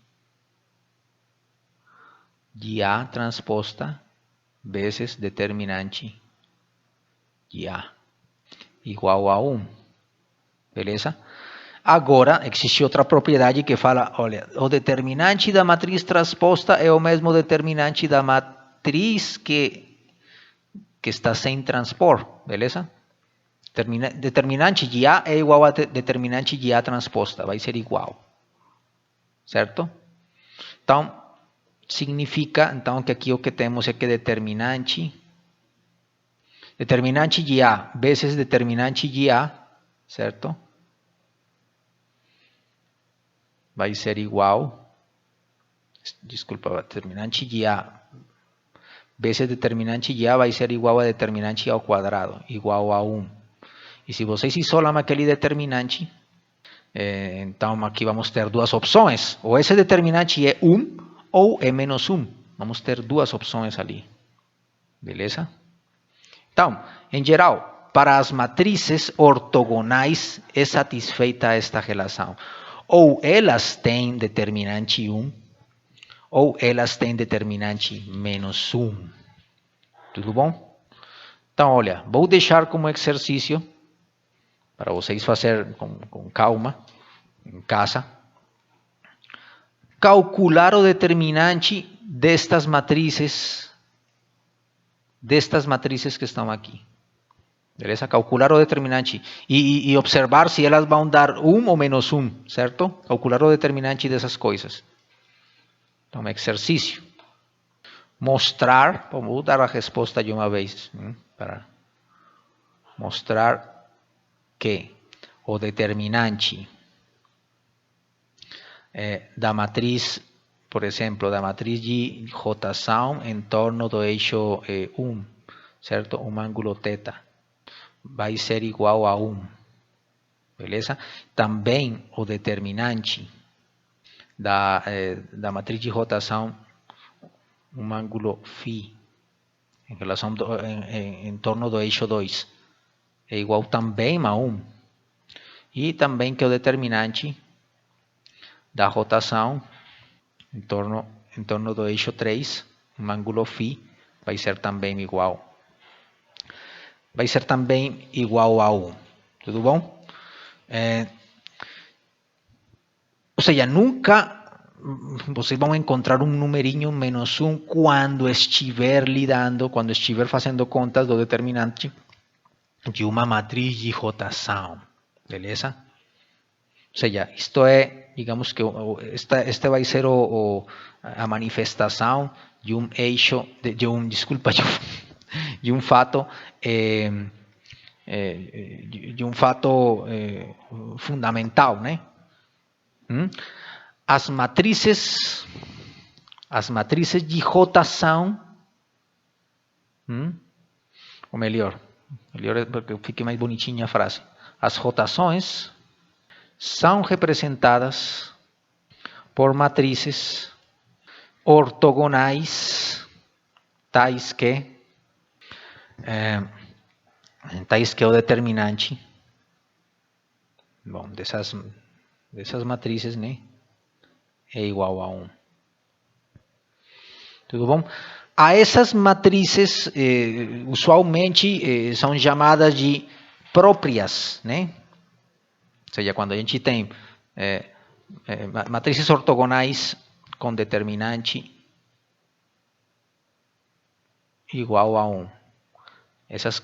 Speaker 1: de A transposta vezes determinante IA igual a 1. Beleza? Agora, existe outra propriedade que fala, olha, o determinante da matriz transposta é o mesmo determinante da matriz que está sem transpor, beleza? Determinante de A é igual a determinante de A transposta, vai ser igual, certo? Então, significa então que aqui o que temos é que determinante de A vezes determinante de A, certo? Vai ser igual, desculpa, determinante de A vezes determinante de A vai ser igual a determinante ao quadrado, igual a 1. E se vocês isolam aquele determinante, então aqui vamos ter duas opções. Ou esse determinante é 1 ou é menos 1. Vamos ter duas opções ali. Beleza? Então, em geral, para as matrizes ortogonais é satisfeita esta relação. Ou elas têm determinante 1, ou elas têm determinante menos 1. Tudo bom? Então, olha, vou deixar como exercício para vocês fazerem com calma, em casa. Calcular o determinante destas matrizes que estão aqui. Beleza? Calcular o determinante e observar se elas vão dar 1 ou menos 1, certo? Calcular o determinante dessas coisas. Então, exercício. Mostrar, vou dar a resposta de uma vez, para mostrar que o determinante da matriz, por exemplo, da matriz de rotação em torno do eixo 1, certo? Um ângulo θ vai ser igual a 1, beleza? Também o determinante da matriz de rotação, um ângulo φ, em relação em torno do eixo 2, é igual também a 1. E também que o determinante da rotação em torno do eixo 3, um ângulo φ, vai ser também igual. Vai ser também igual a 1. Tudo bom? Ou seja, nunca vocês vão encontrar um numerinho menos 1 quando estiver lidando, quando estiver fazendo contas do determinante de uma matriz de rotação. Beleza? Ou seja, isto é, digamos que este vai ser a manifestação de um eixo, de um fato fundamental, né? As matrizes de rotação, ou melhor é porque fique mais bonitinha a frase. As rotações são representadas por matrizes ortogonais tais que o determinante dessas matrizes, né, é igual a 1. Tudo bom? A essas matrizes usualmente são chamadas de próprias, né? Ou seja, quando a gente tem matrizes ortogonais com determinante igual a 1. Essas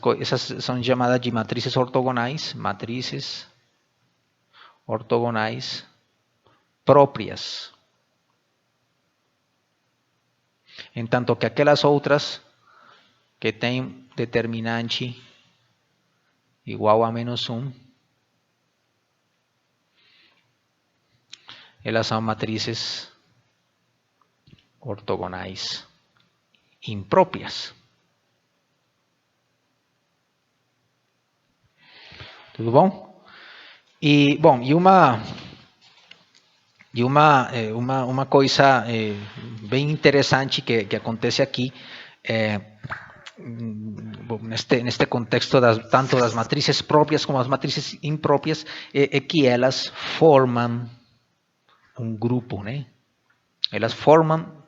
Speaker 1: são chamadas de matrizes ortogonais próprias. Enquanto que aquelas outras que têm determinante igual a menos 1, elas são matrizes ortogonais impróprias. Tudo bom? E uma coisa bem interessante que acontece aqui, neste contexto tanto das matrizes próprias como das matrizes impróprias, é que elas formam um grupo, né? Elas formam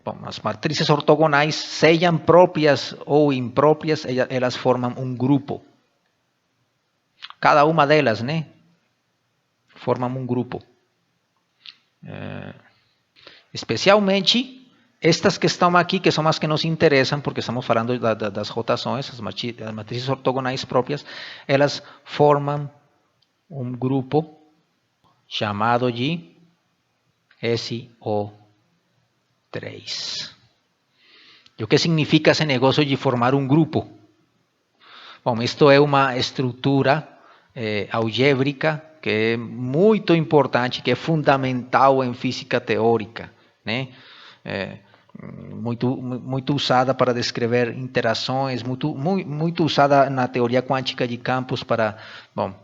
Speaker 1: Bom, as matrizes ortogonais, sejam próprias ou impróprias, elas formam um grupo. Cada uma delas, né? Formam um grupo. Especialmente estas que estão aqui, que são as que nos interessam, porque estamos falando das rotações, as matrizes ortogonais próprias, elas formam um grupo chamado de SO3. E o que significa esse negócio de formar um grupo? Bom, isto é uma estrutura algébrica que é muito importante, que é fundamental em física teórica, né? Muito usada para descrever interações, muito usada na teoria quântica de campos para, bom,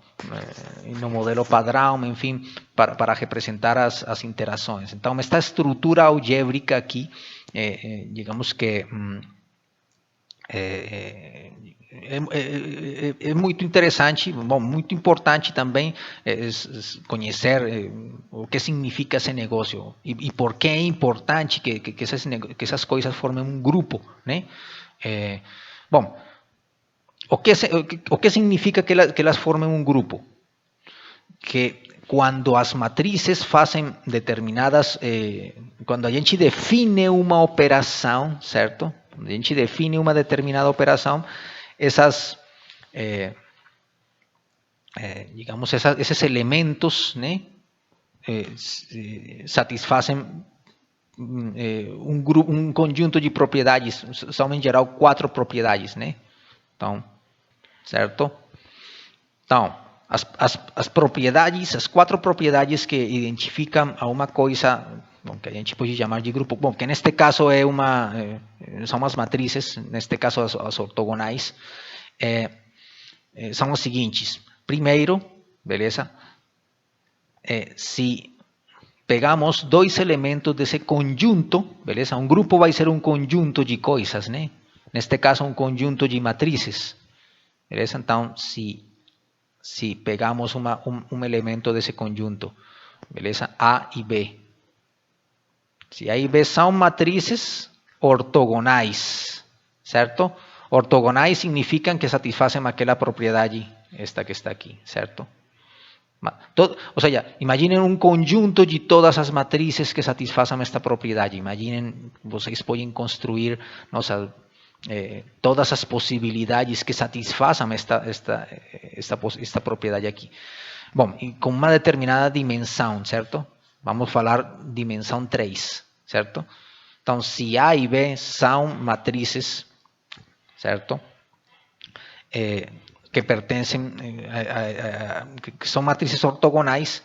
Speaker 1: no modelo padrão, enfim, para representar as interações. Então, esta estrutura algébrica aqui, digamos que é muito interessante, bom, muito importante também conhecer o que significa esse negócio e por que é importante que essas coisas formem um grupo, né? Bom, o que significa que elas formem um grupo? Que quando as matrizes fazem determinadas, quando a gente define uma operação, certo? Quando a gente define uma determinada operação, digamos, esses elementos, né, satisfazem um conjunto de propriedades, são em geral 4 propriedades, né? Então, certo? Então, as propriedades, as 4 propriedades que identificam a uma coisa, bom, que a gente pode chamar de grupo, bom, que neste caso são as matrizes, neste caso as ortogonais, são as seguintes. Primeiro, beleza? Se pegamos 2 elementos desse conjunto, beleza? Um grupo vai ser um conjunto de coisas, né? Neste caso, um conjunto de matrizes, beleza? Então, se pegamos um elemento desse conjunto, beleza? A e B. Se A e B são matrizes ortogonais, certo? Ortogonais significam que satisfazem aquela propriedade, esta que está aqui, certo? Ou seja, imaginem um conjunto de todas as matrizes que satisfaçam esta propriedade. Imaginem, vocês podem construir, nossa, todas as possibilidades que satisfaçam esta propriedade aqui. Bom, e com uma determinada dimensão, certo? Vamos falar dimensão 3, certo? Então, se A e B são matrizes, certo? Que pertencem, que são matrizes ortogonais.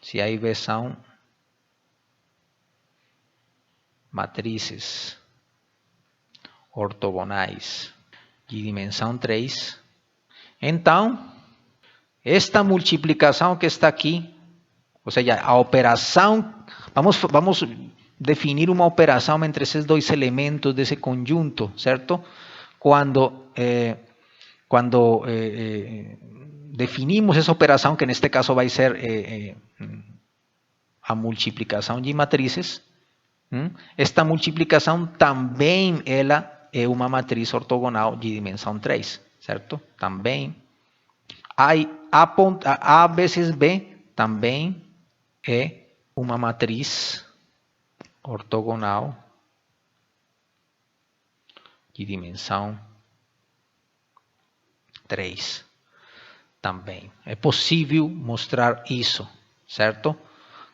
Speaker 1: Se A e B são matrizes ortogonais de dimensão 3, então, esta multiplicação que está aqui, ou seja, a operação, vamos definir uma operação entre esses 2 elementos desse conjunto, certo? Quando definimos essa operação, que neste caso vai ser a multiplicação de matrizes, esta multiplicação também ela é uma matriz ortogonal de dimensão 3, certo? Também. A vezes B também é uma matriz ortogonal de dimensão 3 também. É possível mostrar isso, certo?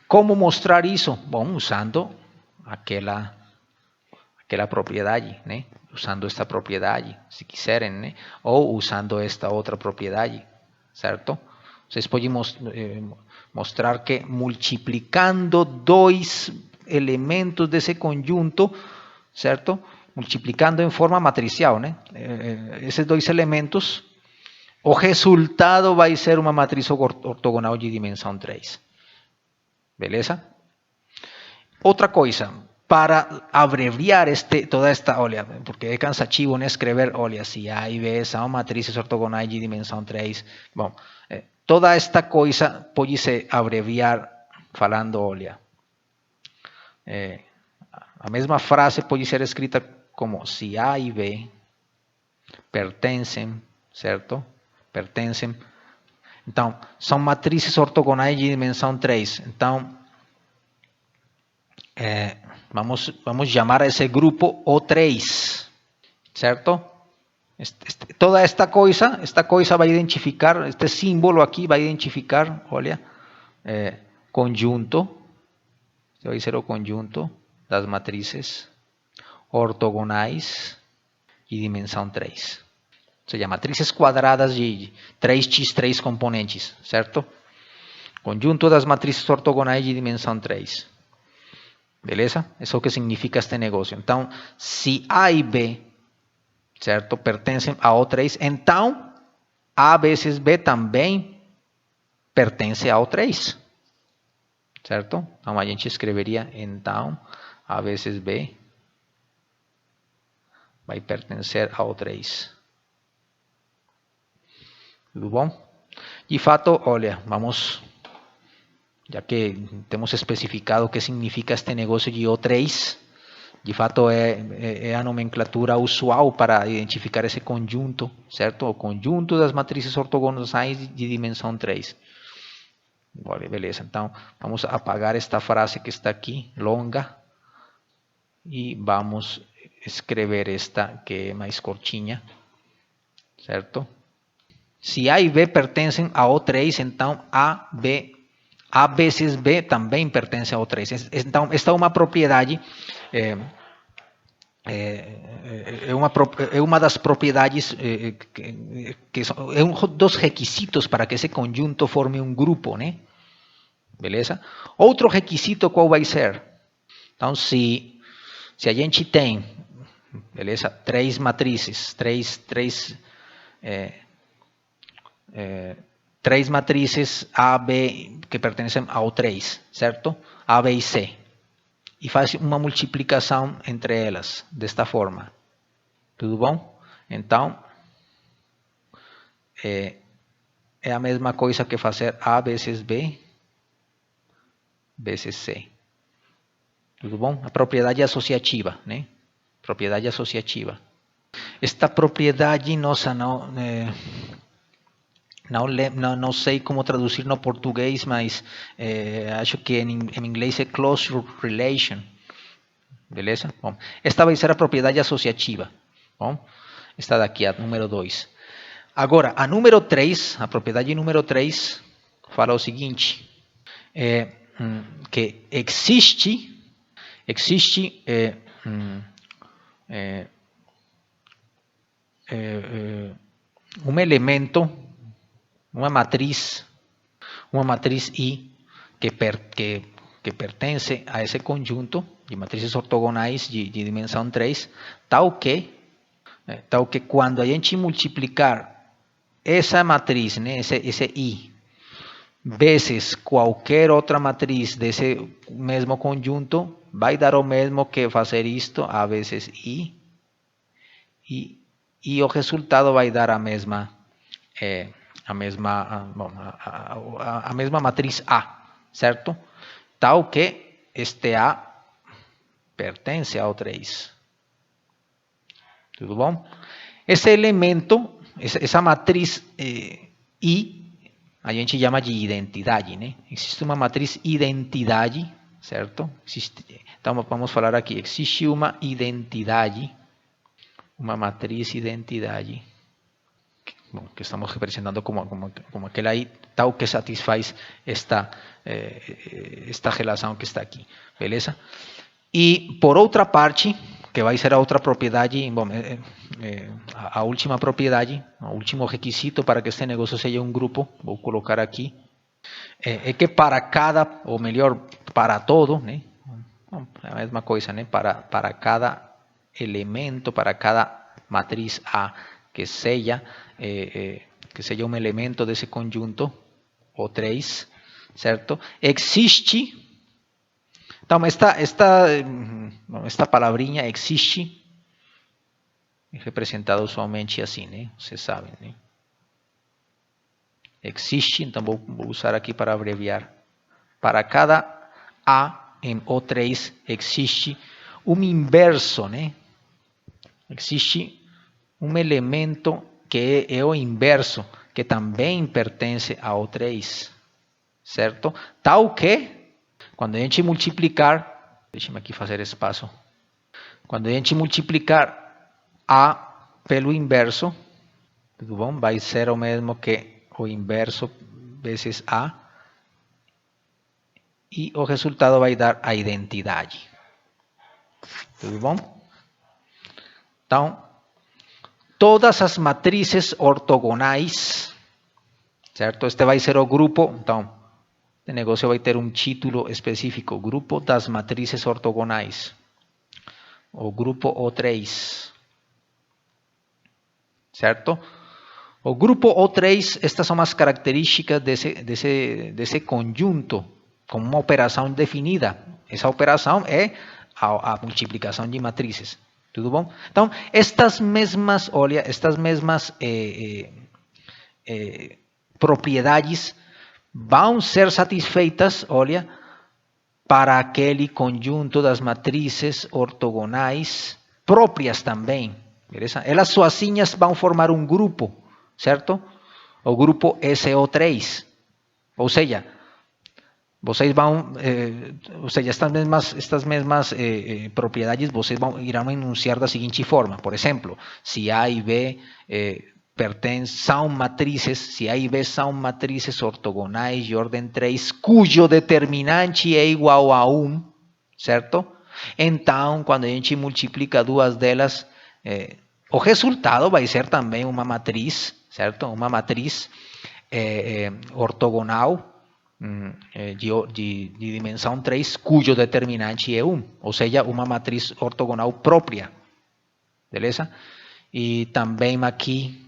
Speaker 1: Como mostrar isso? Bom, usando aquela propriedade, né? Usando esta propriedade, se quiserem, né? Ou usando esta outra propriedade, certo? Vocês podem mostrar que multiplicando 2 elementos desse conjunto, certo? Multiplicando em forma matricial, né? Esses 2 elementos, o resultado vai ser uma matriz ortogonal de dimensão 3. Beleza? Outra coisa, para abreviar toda esta, olha, porque é cansativo, né, escrever, olha, se A e B são matrizes ortogonais de dimensão 3. Bom, toda esta coisa pode se abreviar falando, olha, a mesma frase pode ser escrita como se A e B pertencem, certo? Pertencem. Então, são matrizes ortogonais de dimensão 3. Então, vamos chamar a esse grupo O3, certo? Toda esta coisa vai identificar, este símbolo aqui vai identificar, olha, conjunto, este vai ser o conjunto das matrizes ortogonais de dimensão 3. Ou seja, matrizes quadradas de 3x3 componentes, certo? Conjunto das matrizes ortogonais de dimensão 3. Beleza? Isso é o que significa este negócio. Então, se A e B, certo, pertencem a O3, então A vezes B também pertence a O3. Certo? Então a gente escreveria, então, A vezes B vai pertencer a O3. Tudo bom? De fato, olha, vamos, já que temos especificado o que significa este negócio de O3, de fato é a nomenclatura usual para identificar esse conjunto, certo? O conjunto das matrizes ortogonais de dimensão 3. Olha, beleza, então vamos apagar esta frase que está aqui, longa, e vamos escrever esta que é mais curtinha, certo? Se A e B pertencem a O3, então A vezes B também pertence a O3. Então, esta é uma propriedade, é uma das propriedades, é um dos requisitos para que esse conjunto forme um grupo, né? Beleza? Outro requisito qual vai ser? Então, se a gente tem, beleza, três matrizes, três matrizes A, B, que pertencem ao 3, certo? A, B e C. E faz uma multiplicação entre elas, desta forma. Tudo bom? Então, é a mesma coisa que fazer A vezes B vezes C. Tudo bom? A propriedade associativa, né? Propriedade associativa. Esta propriedade, nossa, não sei como traduzir no português, mas acho que em inglês é close relation. Beleza? Bom, esta vai ser a propriedade associativa. Bom, esta daqui, a número 2. Agora, a número 3, a propriedade número 3, fala o seguinte, que existe um elemento, uma matriz I que pertence a esse conjunto de matrizes ortogonais de dimensão 3, tal que quando a gente multiplicar essa matriz, né, esse I, vezes qualquer outra matriz desse mesmo conjunto, vai dar o mesmo que fazer isto, A vezes I, e o resultado vai dar a mesma matriz A, certo? Tal que este A pertence ao 3. Tudo bom? Esse elemento, essa matriz I, a gente chama de identidade, né? Existe uma matriz identidade, certo? Então vamos falar aqui, existe uma identidade, uma matriz identidade, que estamos representando como aquela aí, tal que satisfaz esta relação que está aqui, beleza? E por outra parte, que vai ser a outra propriedade, bom, a última propriedade, o último requisito para que este negócio seja um grupo, vou colocar aqui, é que para cada, ou melhor, para todo, né? É a mesma coisa, né? Para cada elemento, para cada matriz A que seja um elemento desse conjunto, O3, certo? Existe. Então, esta palavrinha existe é representado usualmente assim, né? Vocês sabem, né? Existe, então vou usar aqui para abreviar. Para cada A em O3 existe inverso, né? Existe elemento que é o inverso, que também pertence a O3, certo? Tal que, quando a gente multiplicar, deixa-me aqui fazer espaço, quando a gente multiplicar A pelo inverso, tudo bom? Vai ser o mesmo que o inverso vezes A, e o resultado vai dar a identidade. Tudo bom? Então, todas as matrizes ortogonais, certo? Este vai ser o grupo, então, o negócio vai ter um título específico, grupo das matrizes ortogonais, o grupo O3, certo? O grupo O3, estas são as características desse conjunto, com uma operação definida. Essa operação é a multiplicação de matrizes. Tudo bom? Então, estas mesmas, olha, estas mesmas propriedades vão ser satisfeitas, olha, para aquele conjunto das matrizes ortogonais próprias também. Beleza? Elas sozinhas vão formar um grupo, certo? O grupo SO3. Ou seja, vocês vão, ou seja, estas mesmas propriedades vocês irão enunciar da seguinte forma. Por exemplo, se A e B são matrizes, se A e B são matrizes ortogonais de ordem 3, cujo determinante é igual a 1, certo? Então, quando a gente multiplica duas delas, o resultado vai ser também uma matriz, certo? Uma matriz ortogonal de dimensão 3, cujo determinante é 1, ou seja, uma matriz ortogonal própria, beleza? E também aqui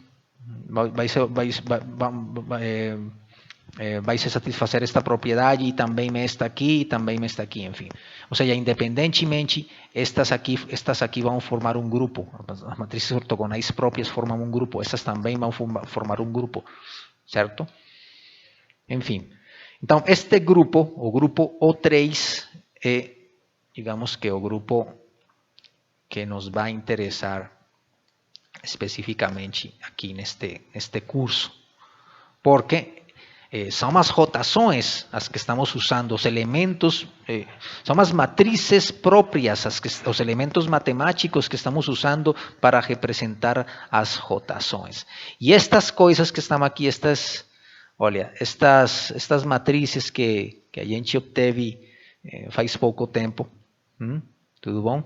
Speaker 1: vai se satisfazer esta propriedade e também esta aqui, e também esta aqui, enfim. Ou seja, independentemente, estas aqui vão formar um grupo, as matrizes ortogonais próprias formam um grupo, estas também vão formar um grupo, certo? Enfim, então este grupo, o grupo O3, é, digamos que o grupo que nos vai interessar especificamente aqui neste curso, porque são as rotações as que estamos usando, os elementos, são as matrizes próprias, os elementos matemáticos que estamos usando para representar as rotações. E estas coisas que estão aqui, olha, estas matrizes que a gente obteve faz pouco tempo, tudo bom?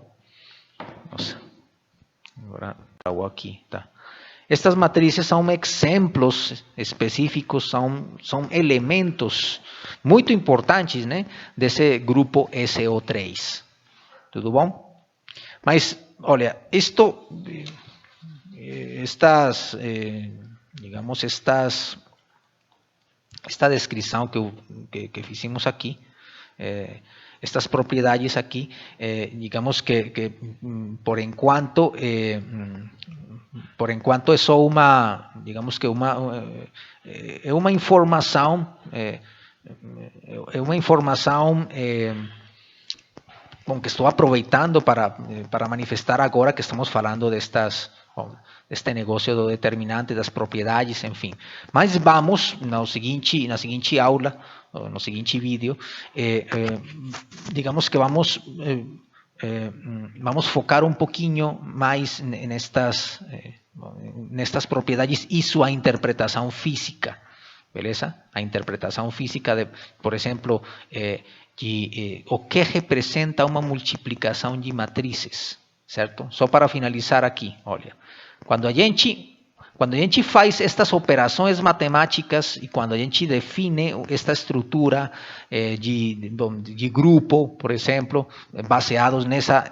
Speaker 1: Nossa, agora travou aqui, tá? Estas matrizes são exemplos específicos, são elementos muito importantes, né, desse grupo SO3. Tudo bom? Mas, olha, digamos, esta descrição que fizemos aqui, estas propriedades aqui, digamos que por enquanto é só uma, digamos que é uma informação, com que estou aproveitando para manifestar agora que estamos falando deste negócio do determinante, das propriedades, enfim. Mas vamos, na seguinte aula, no seguinte vídeo, digamos que vamos focar um pouquinho mais nestas propriedades e sua interpretação física, beleza? A interpretação física, por exemplo, o que representa uma multiplicação de matrizes, certo? Só para finalizar aqui, olha, quando a gente faz estas operações matemáticas e quando a gente define esta estrutura de grupo, por exemplo, baseados nessa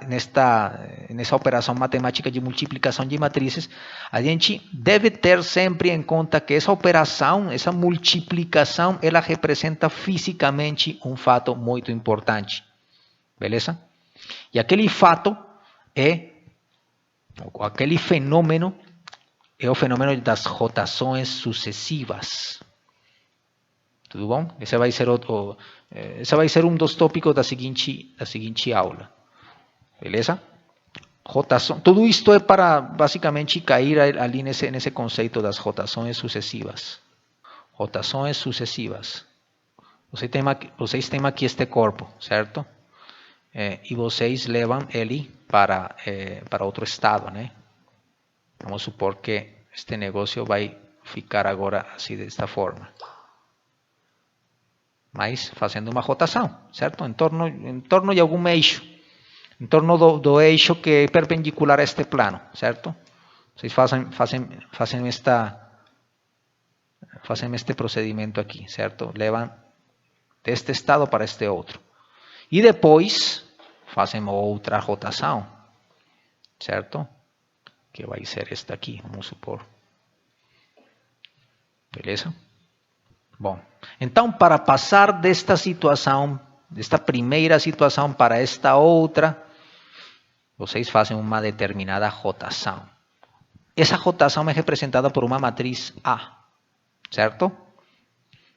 Speaker 1: operação matemática de multiplicação de matrizes, a gente deve ter sempre em conta que essa operação, essa multiplicação, ela representa fisicamente um fato muito importante, beleza? E aquele fato aquele fenômeno é o fenômeno das rotações sucessivas. Tudo bom? Esse vai ser dos tópicos da seguinte aula. Beleza? Rotação. Tudo isto é para basicamente cair ali nesse conceito das rotações sucessivas. Rotações sucessivas. Vocês têm aqui este corpo, certo? E vocês levam ele para outro estado, né? Vamos supor que este negócio vai ficar agora assim desta forma. Mas fazendo uma rotação, certo? Em torno de algum eixo. Em torno do eixo que é perpendicular a este plano, certo? Vocês fazem este procedimento aqui, certo? Levam deste estado para este outro. E depois fazem outra rotação, certo? Que vai ser esta aqui, vamos supor. Beleza? Bom, então para passar desta situação, desta primeira situação para esta outra, vocês fazem uma determinada rotação. Essa rotação é representada por uma matriz A, certo?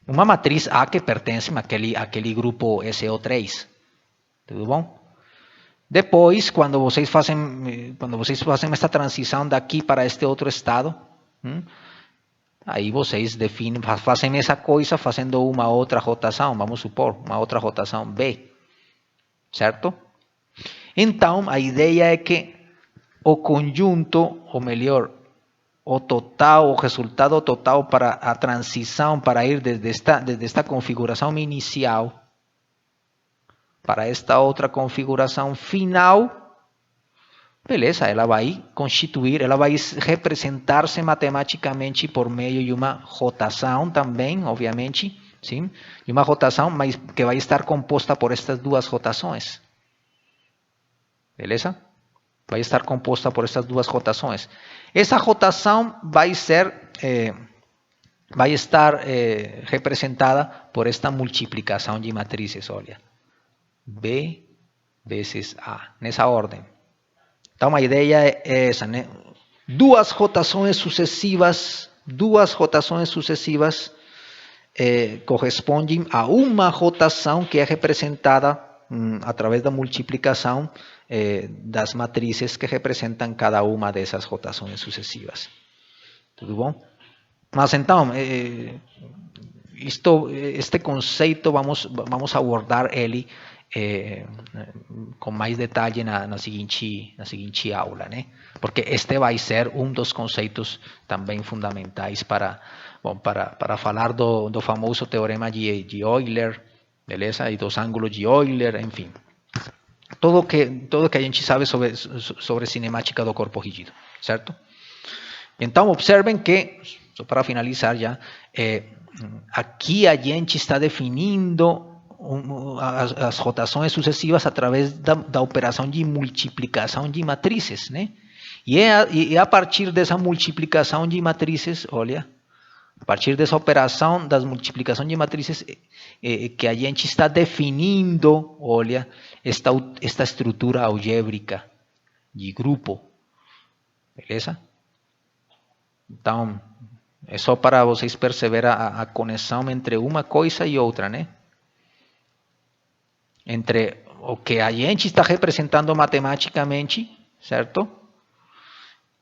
Speaker 1: Uma matriz A que pertence àquele grupo SO3. Tudo bom? Depois, quando vocês fazem essa transição daqui para este outro estado, aí vocês fazem essa coisa fazendo uma outra rotação, vamos supor, uma outra rotação B, certo? Então, a ideia é que o conjunto, ou melhor, o total, o resultado total para a transição, para ir desde esta configuração inicial para esta outra configuração final, beleza, ela vai representar-se matematicamente por meio de uma rotação também, obviamente, sim, de uma rotação, mas que vai estar composta por estas duas rotações. Beleza? Vai estar composta por estas duas rotações. Essa rotação vai estar representada por esta multiplicação de matrizes, olha. B vezes A, nessa ordem. Então a ideia é essa, né? Duas rotações sucessivas correspondem a uma rotação que é representada através da multiplicação das matrizes que representam cada uma dessas rotações sucessivas. Tudo bom? Mas então, este conceito vamos abordar ele com mais detalhe na seguinte aula, né? Porque este vai ser dos conceitos também fundamentais para falar do famoso teorema de Euler, beleza? E dos ângulos de Euler, enfim. Tudo que a gente sabe sobre cinemática do corpo rígido, certo? Então, observem que, só para finalizar já, aqui a gente está definindo as rotações sucessivas através da operação de multiplicação de matrizes, né? E é a partir dessa multiplicação de matrizes, olha, a partir dessa operação das multiplicação de matrizes que a gente está definindo, olha, esta estrutura algébrica de grupo, beleza? Então, é só para vocês perceberem a conexão entre uma coisa e outra, né? Entre o que a gente está representando matematicamente, certo?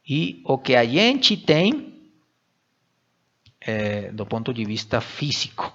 Speaker 1: E o que a gente tem do ponto de vista físico,